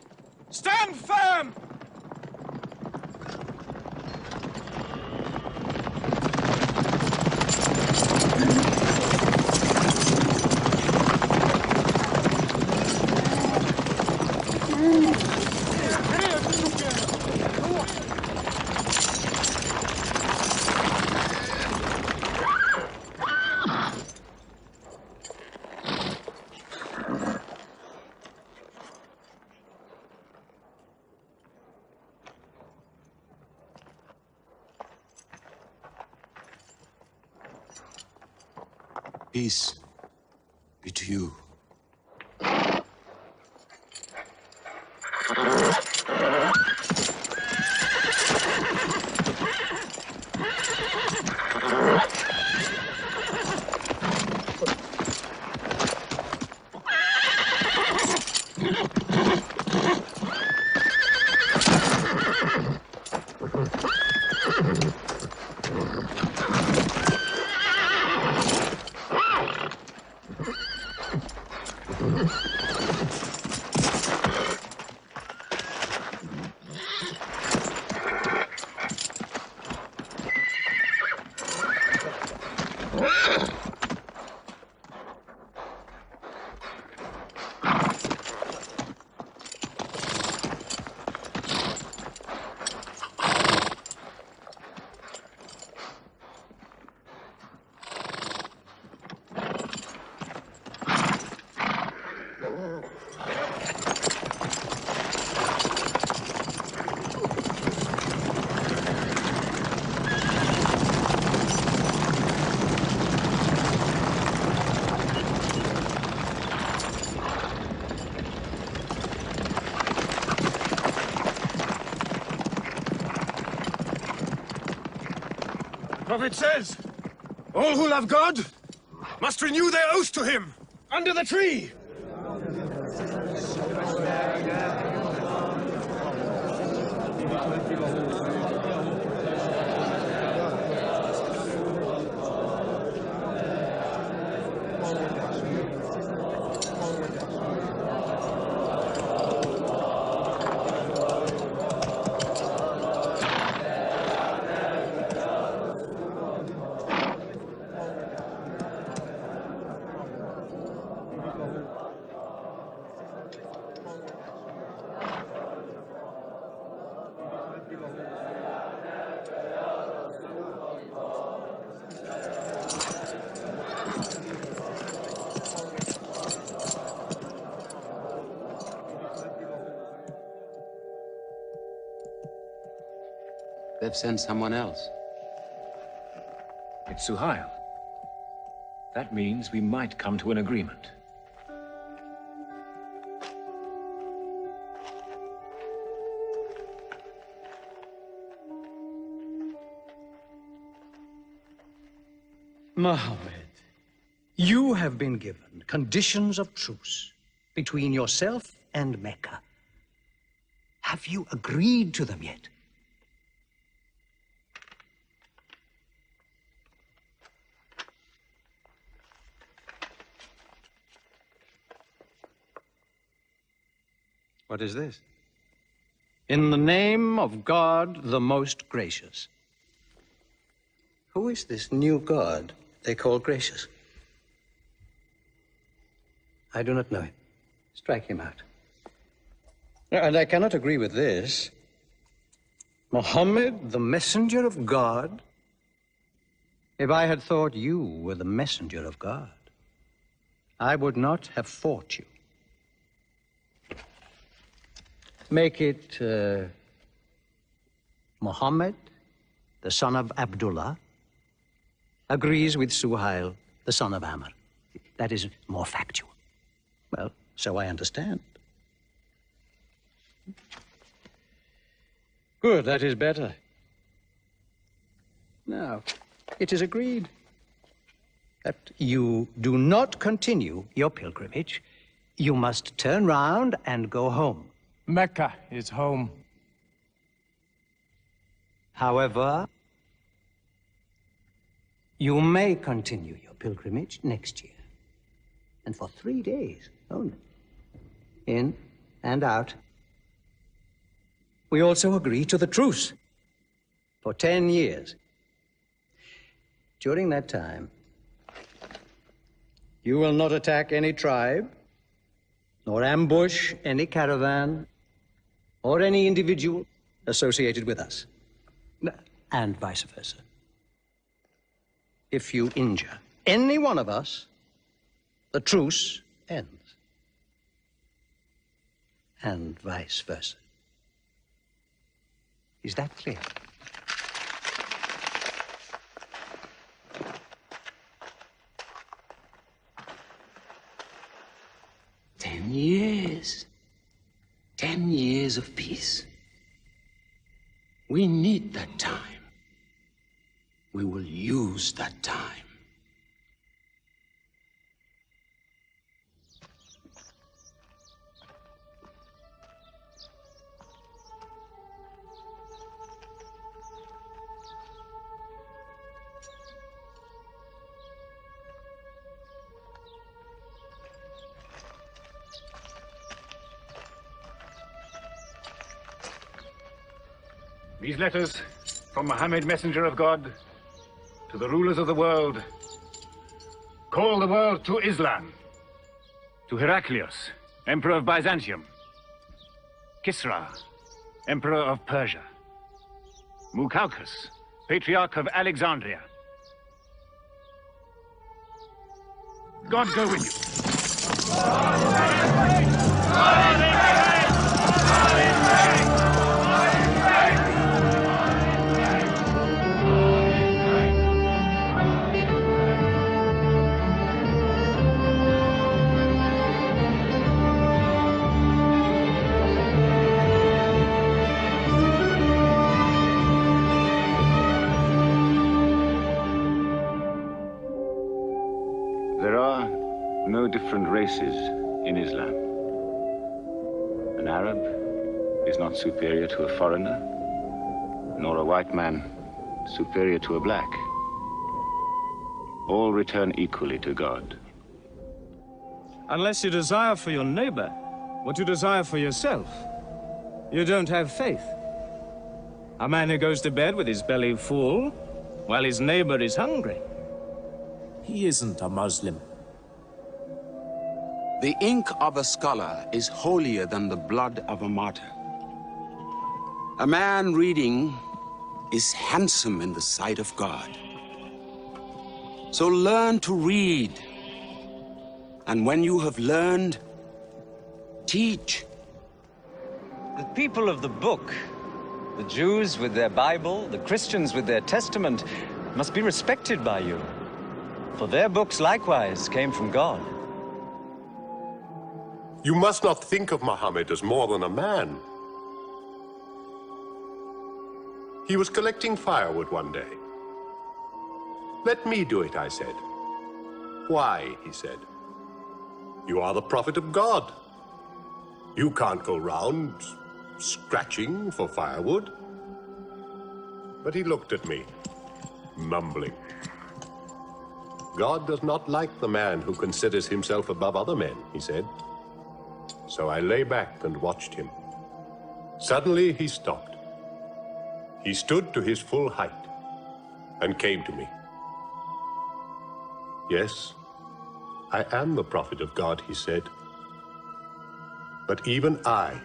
Stand firm! Peace be to you. The prophet says, all who love God must renew their oath to him under the tree. They've sent someone else. It's Suhail. That means we might come to an agreement. Mohammed, you have been given conditions of truce between yourself and Mecca. Have you agreed to them yet? What is this? In the name of God, the most gracious. Who is this new God they call gracious? I do not know him. Strike him out. And I cannot agree with this. Mohammed, the messenger of God? If I had thought you were the messenger of God, I would not have fought you. Make it Mohammed, the son of Abdullah, agrees with Suhail, the son of Amr. That is more factual. Well, so I understand. Good, that is better. Now, it is agreed that you do not continue your pilgrimage. You must turn round and go home. Mecca is home. However, you may continue your pilgrimage next year. And for 3 days only. In and out. We also agree to the truce for 10 years. During that time, you will not attack any tribe, nor ambush any caravan, or any individual associated with us, and vice versa. If you injure any one of us, the truce ends, and vice versa. Is that clear? Ten years. 10 years of peace. We need that time. We will use that time. These letters from Mohammed, messenger of God, to the rulers of the world. Call the world to Islam. To Heraclius, Emperor of Byzantium. Kisra, Emperor of Persia. Muqawqis, Patriarch of Alexandria. God go with you. There are no different races in Islam. An Arab is not superior to a foreigner, nor a white man superior to a black. All return equally to God. Unless you desire for your neighbor what you desire for yourself, you don't have faith. A man who goes to bed with his belly full while his neighbor is hungry. He isn't a Muslim. The ink of a scholar is holier than the blood of a martyr. A man reading is handsome in the sight of God. So learn to read. And when you have learned, teach. The people of the book, the Jews with their Bible, the Christians with their Testament, must be respected by you. For their books likewise came from God. You must not think of Mohammed as more than a man. He was collecting firewood one day. Let me do it, I said. Why, he said. You are the prophet of God. You can't go round scratching for firewood. But he looked at me, mumbling. God does not like the man who considers himself above other men, he said. So I lay back and watched him. Suddenly he stopped. He stood to his full height and came to me. Yes, I am the prophet of God, he said. But even I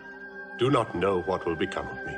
do not know what will become of me.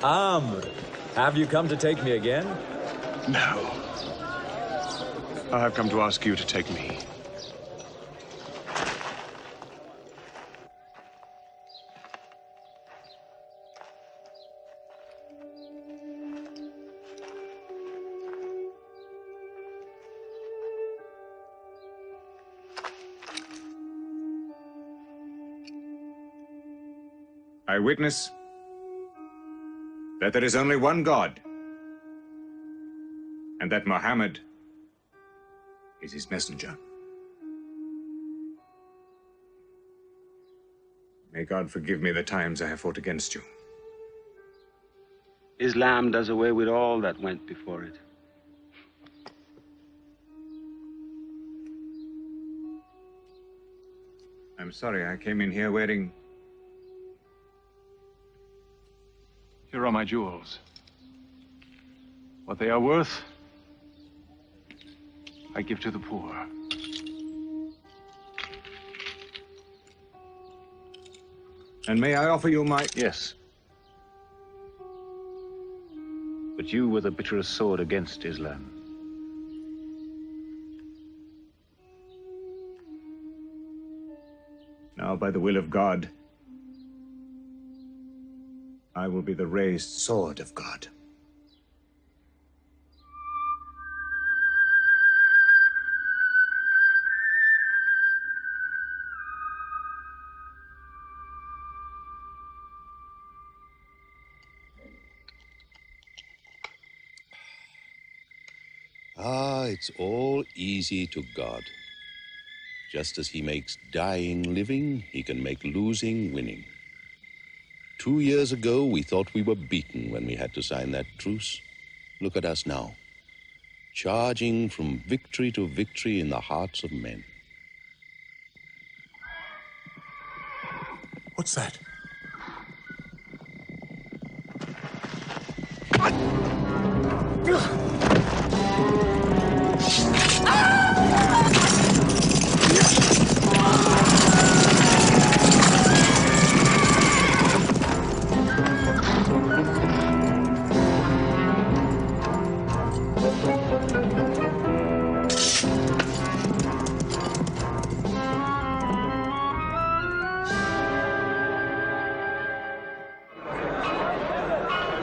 Amr, have you come to take me again? No. I have come to ask you to take me. I witness that there is only one God, and that Mohammed is his messenger. May God forgive me the times I have fought against you. Islam does away with all that went before it. I'm sorry, I came in here wearing... Here are my jewels. What they are worth, I give to the poor. And may I offer you my... Yes. But you were the bitterest sword against Islam. Now, by the will of God, I will be the raised sword of God. Ah, it's all easy to God. Just as he makes dying living, he can make losing winning. 2 years ago, we thought we were beaten when we had to sign that truce. Look at us now, charging from victory to victory in the hearts of men. What's that?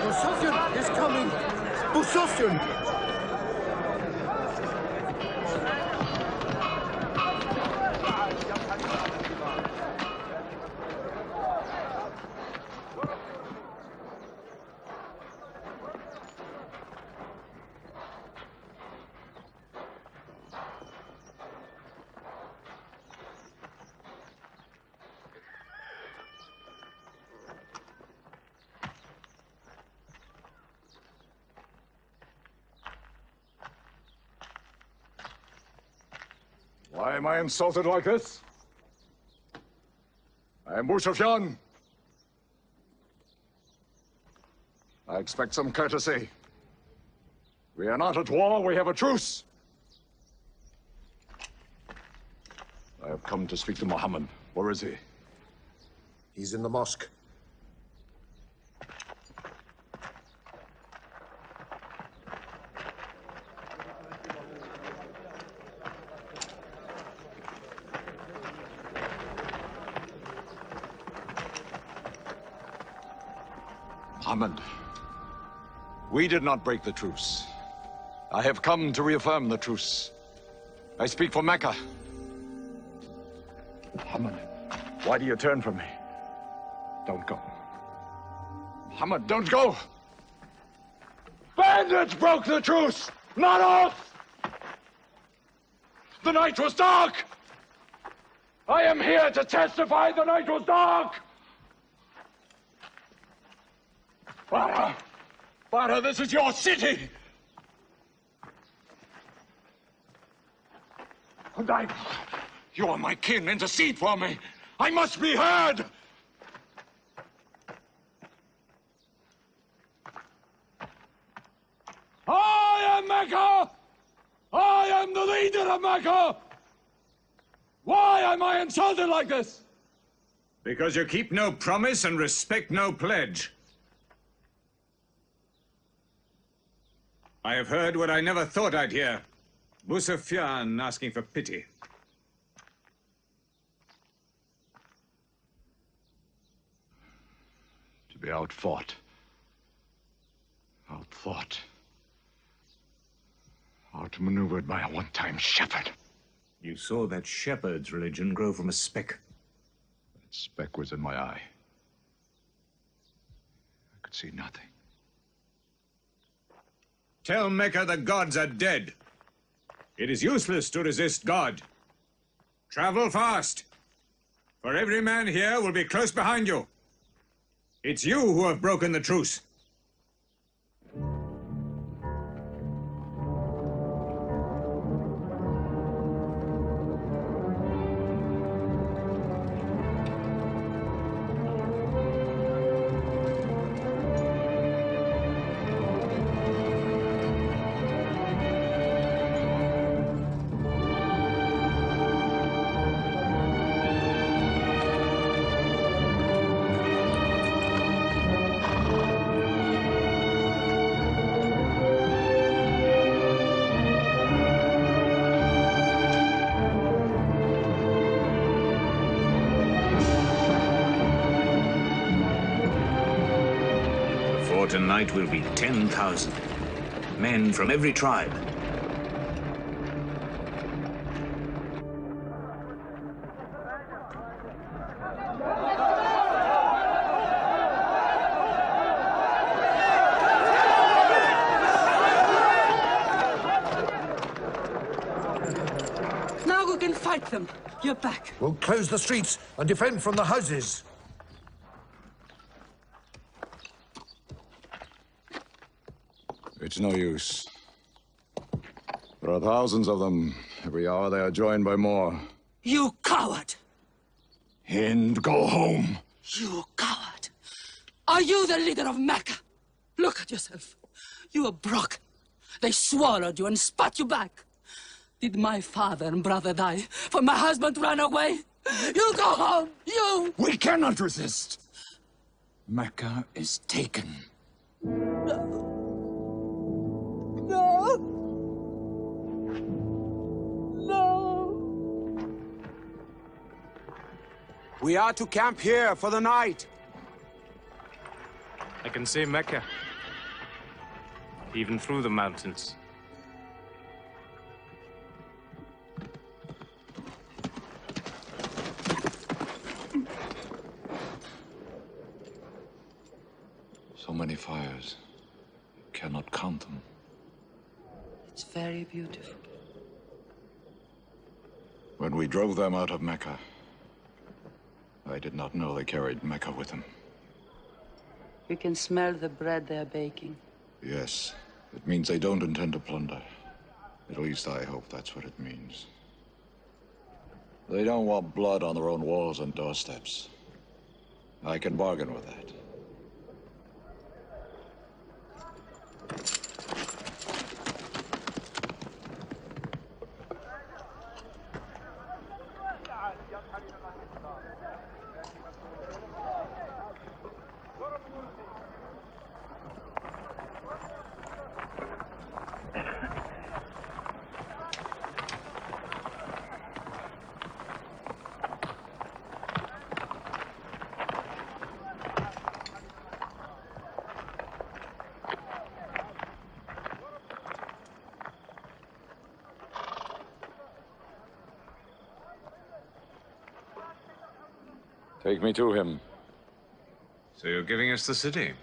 Moustapha is coming! Moustapha! Why am I insulted like this? I am Moustapha. I expect some courtesy. We are not at war, we have a truce. I have come to speak to Mohammed. Where is he? He's in the mosque. Mohammed, we did not break the truce. I have come to reaffirm the truce. I speak for Mecca. Mohammed, why do you turn from me? Don't go. Mohammed, don't go! Bandits broke the truce, not us! The night was dark! I am here to testify the night was dark! Farah, this is your city! And you are my kin, intercede for me! I must be heard! I am Mecca! I am the leader of Mecca! Why am I insulted like this? Because you keep no promise and respect no pledge. I have heard what I never thought I'd hear. Abu Sufyan asking for pity. To be outfought, outthought, outmaneuvered by a one-time shepherd. You saw that shepherd's religion grow from a speck. That speck was in my eye. I could see nothing. Tell Mecca the gods are dead. It is useless to resist God. Travel fast, for every man here will be close behind you. It's you who have broken the truce. Tonight will be 10,000 men from every tribe. Now we can fight them. You're back. We'll close the streets and defend from the houses. It's no use. There are thousands of them. Every hour they are joined by more. You coward! Hind, go home. You coward! Are you the leader of Mecca? Look at yourself. You are broken. They swallowed you and spat you back. Did my father and brother die for my husband to run away? You go home! You! We cannot resist! Mecca is taken. No! No! We are to camp here for the night. I can see Mecca, even through the mountains. So many fires. You cannot count them. It's very beautiful. When we drove them out of Mecca, I did not know they carried Mecca with them. You can smell the bread they're baking. Yes, it means they don't intend to plunder. At least I hope that's what it means. They don't want blood on their own walls and doorsteps. I can bargain with that. Take me to him. So you're giving us the city?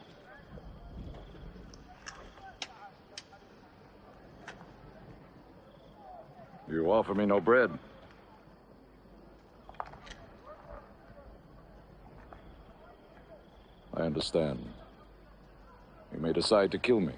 You offer me no bread. I understand. You may decide to kill me.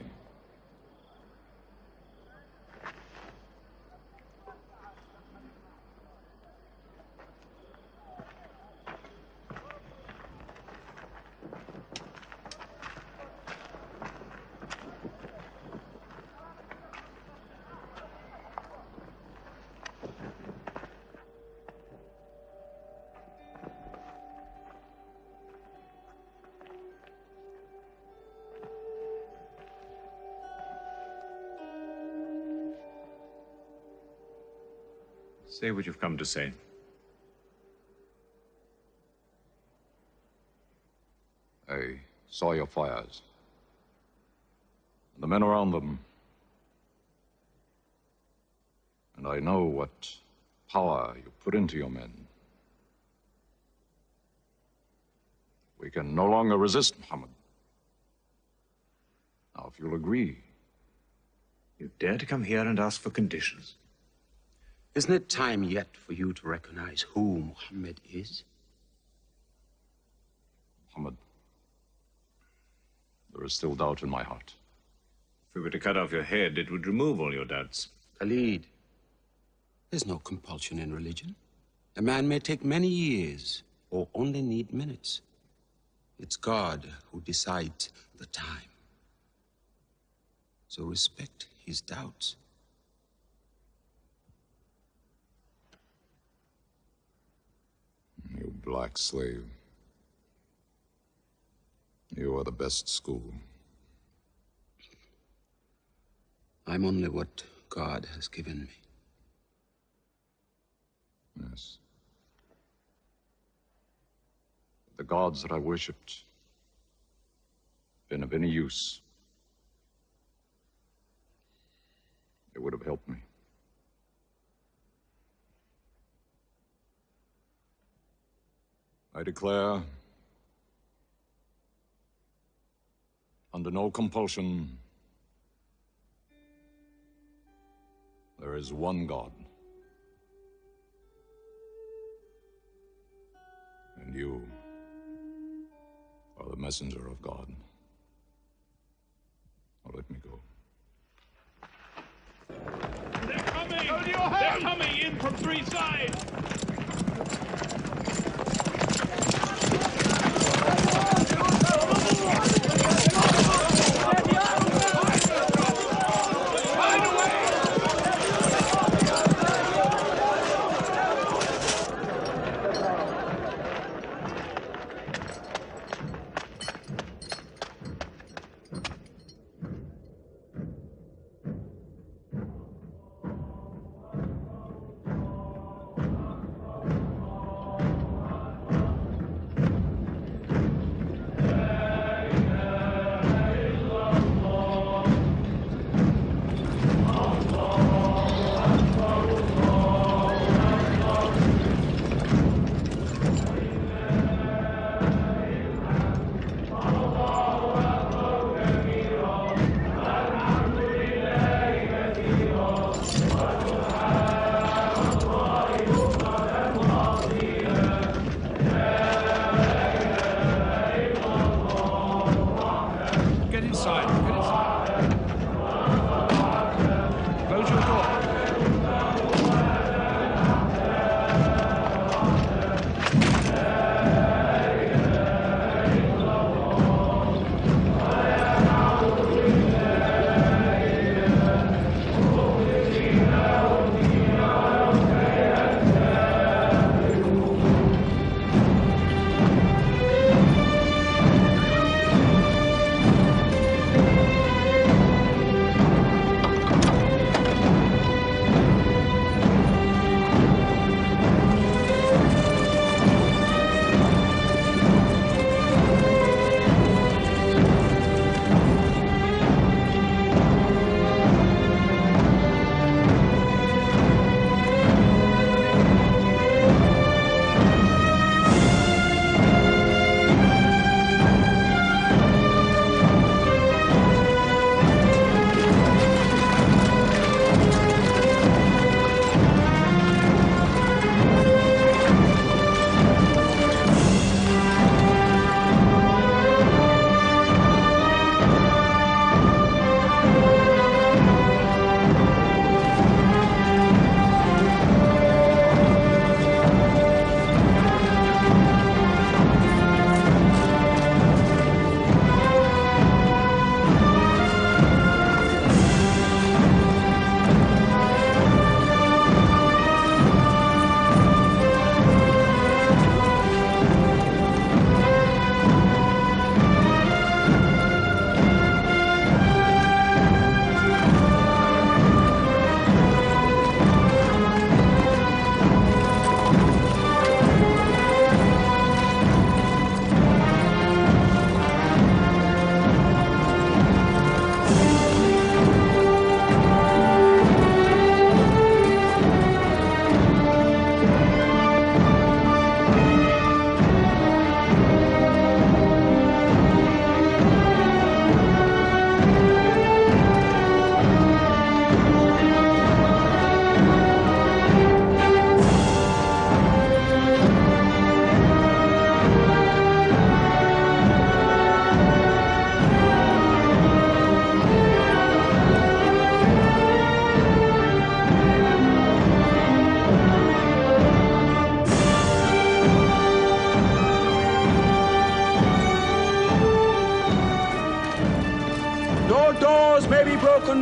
Say what you've come to say. I saw your fires. The men around them. And I know what power you put into your men. We can no longer resist Mohammed. Now, if you'll agree. You dare to come here and ask for conditions? Isn't it time yet for you to recognize who Mohammed is? Mohammed, there is still doubt in my heart. If we were to cut off your head, it would remove all your doubts. Khalid, there's no compulsion in religion. A man may take many years or only need minutes. It's God who decides the time. So respect his doubts. You black slave. You are the best school. I'm only what God has given me. Yes. The gods that I worshipped been of any use. They would have helped me. I declare, under no compulsion, there is one God. And you are the messenger of God. Now let me go. They're coming! They're coming in from three sides!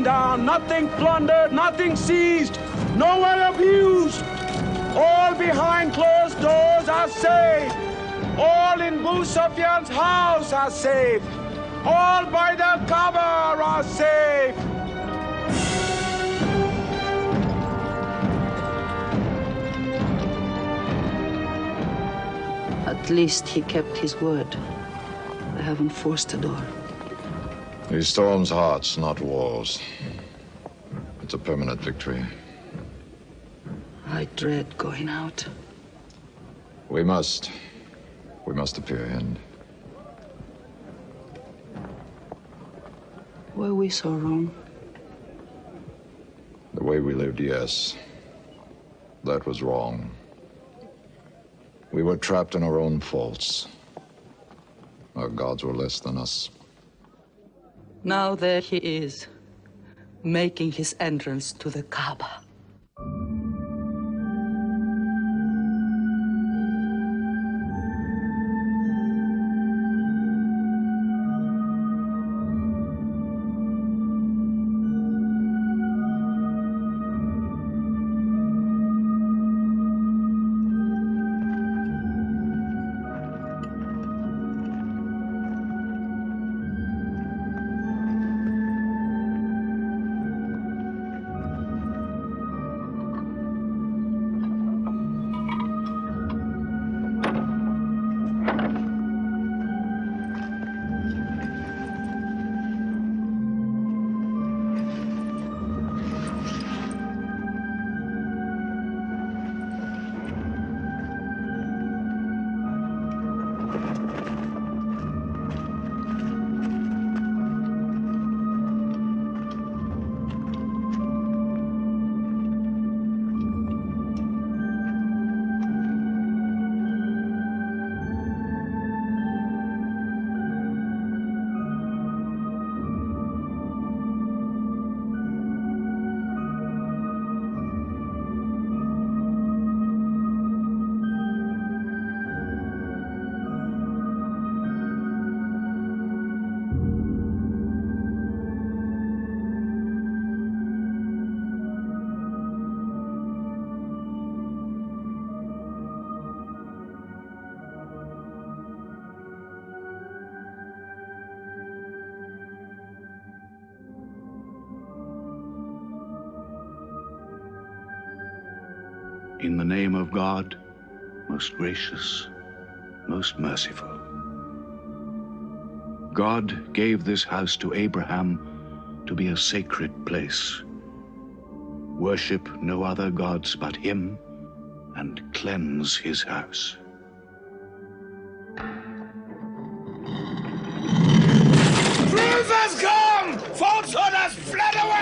taken down, nothing plundered, nothing seized, no one abused. All behind closed doors are safe. All in Abu Sufyan's house are safe. All by the Kaaba are safe. At least he kept his word. They haven't forced a door. He storms hearts, not walls. It's a permanent victory. I dread going out. We must appear in. Were we so wrong? The way we lived, yes. That was wrong. We were trapped in our own faults. Our gods were less than us. Now there he is, making his entrance to the Kaaba. In the name of God, most gracious, most merciful. God gave this house to Abraham to be a sacred place. Worship no other gods but him, and cleanse his house. Truth has come! Falsehood has fled away!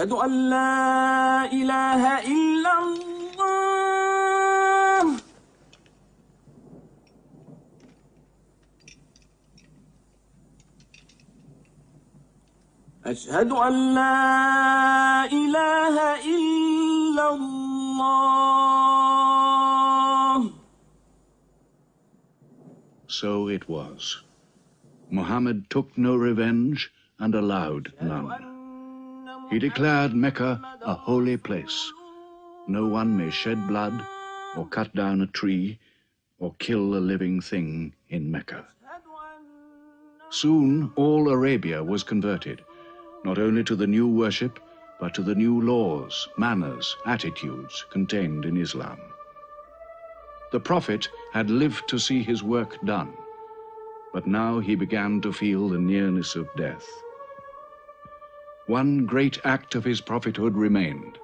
أشهد أن لا إله إلا الله أشهد أن لا إله إلا الله. So it was. Muhammad took no revenge and allowed none. He declared Mecca a holy place. No one may shed blood or cut down a tree or kill a living thing in Mecca. Soon all Arabia was converted, not only to the new worship, but to the new laws, manners, attitudes contained in Islam. The Prophet had lived to see his work done, but now he began to feel the nearness of death. One great act of his prophethood remained,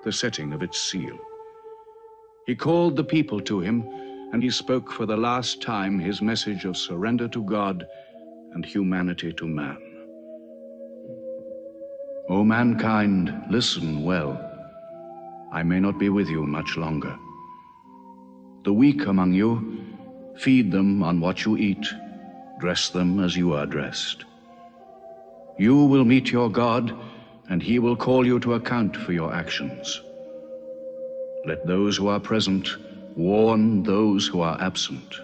the setting of its seal. He called the people to him, and he spoke for the last time his message of surrender to God and humanity to man. O mankind, listen well. I may not be with you much longer. The weak among you, feed them on what you eat, dress them as you are dressed. You will meet your God, and he will call you to account for your actions. Let those who are present warn those who are absent.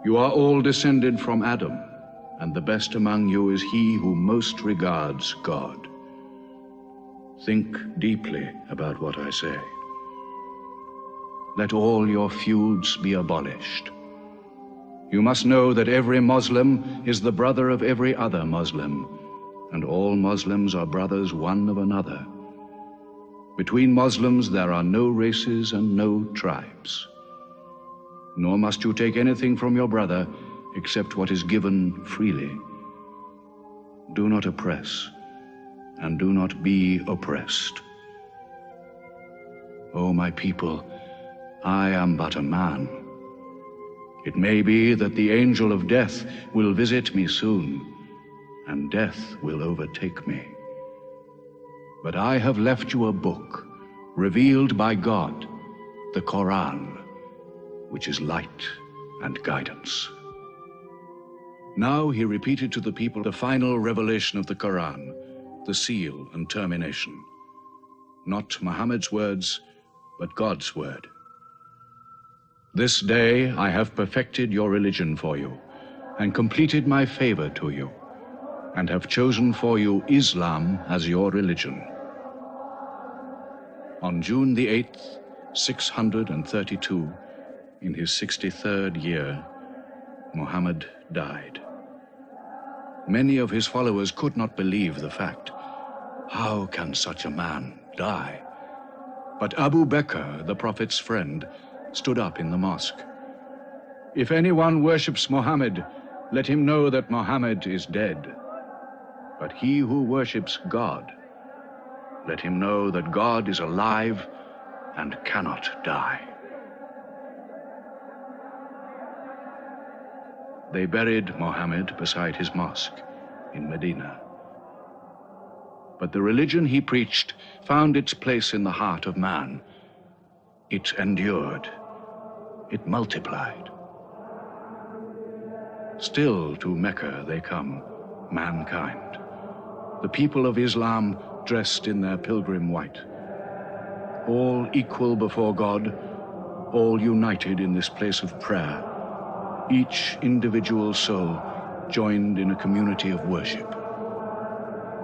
You are all descended from Adam, and the best among you is he who most regards God. Think deeply about what I say. Let all your feuds be abolished. You must know that every Muslim is the brother of every other Muslim, and all Muslims are brothers one of another. Between Muslims there are no races and no tribes. Nor must you take anything from your brother except what is given freely. Do not oppress, and do not be oppressed. O my people, I am but a man. It may be that the angel of death will visit me soon, and death will overtake me. But I have left you a book, revealed by God, the Quran, which is light and guidance. Now he repeated to the people the final revelation of the Quran, the seal and termination. Not Muhammad's words, but God's word. This day I have perfected your religion for you, and completed my favor to you, and have chosen for you Islam as your religion. On June the 8th, 632, in his 63rd year, Muhammad died. Many of his followers could not believe the fact. How can such a man die? But Abu Bakr, the Prophet's friend, stood up in the mosque. If anyone worships Muhammad, let him know that Muhammad is dead. But he who worships God, let him know that God is alive and cannot die. They buried Muhammad beside his mosque in Medina. But the religion he preached found its place in the heart of man. It endured. It multiplied. Still to Mecca they come, mankind. The people of Islam dressed in their pilgrim white. All equal before God, all united in this place of prayer. Each individual soul joined in a community of worship.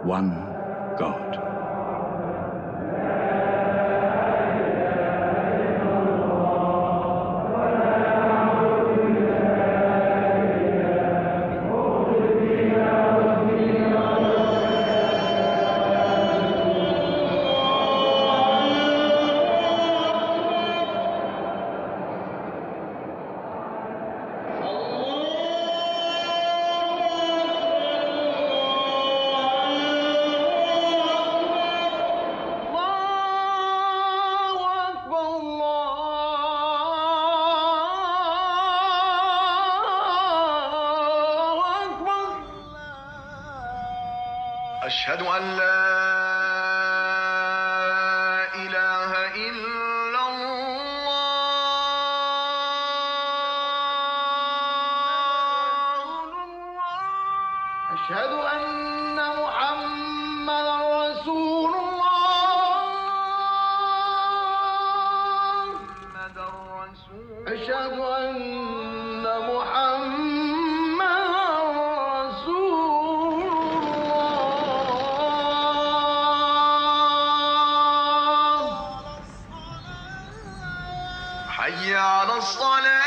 One God. أشهد أن لا أشهد أن محمدا رسول الله حي على الصلاة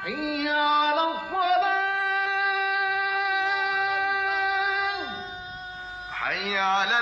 حي على الصلاة حي على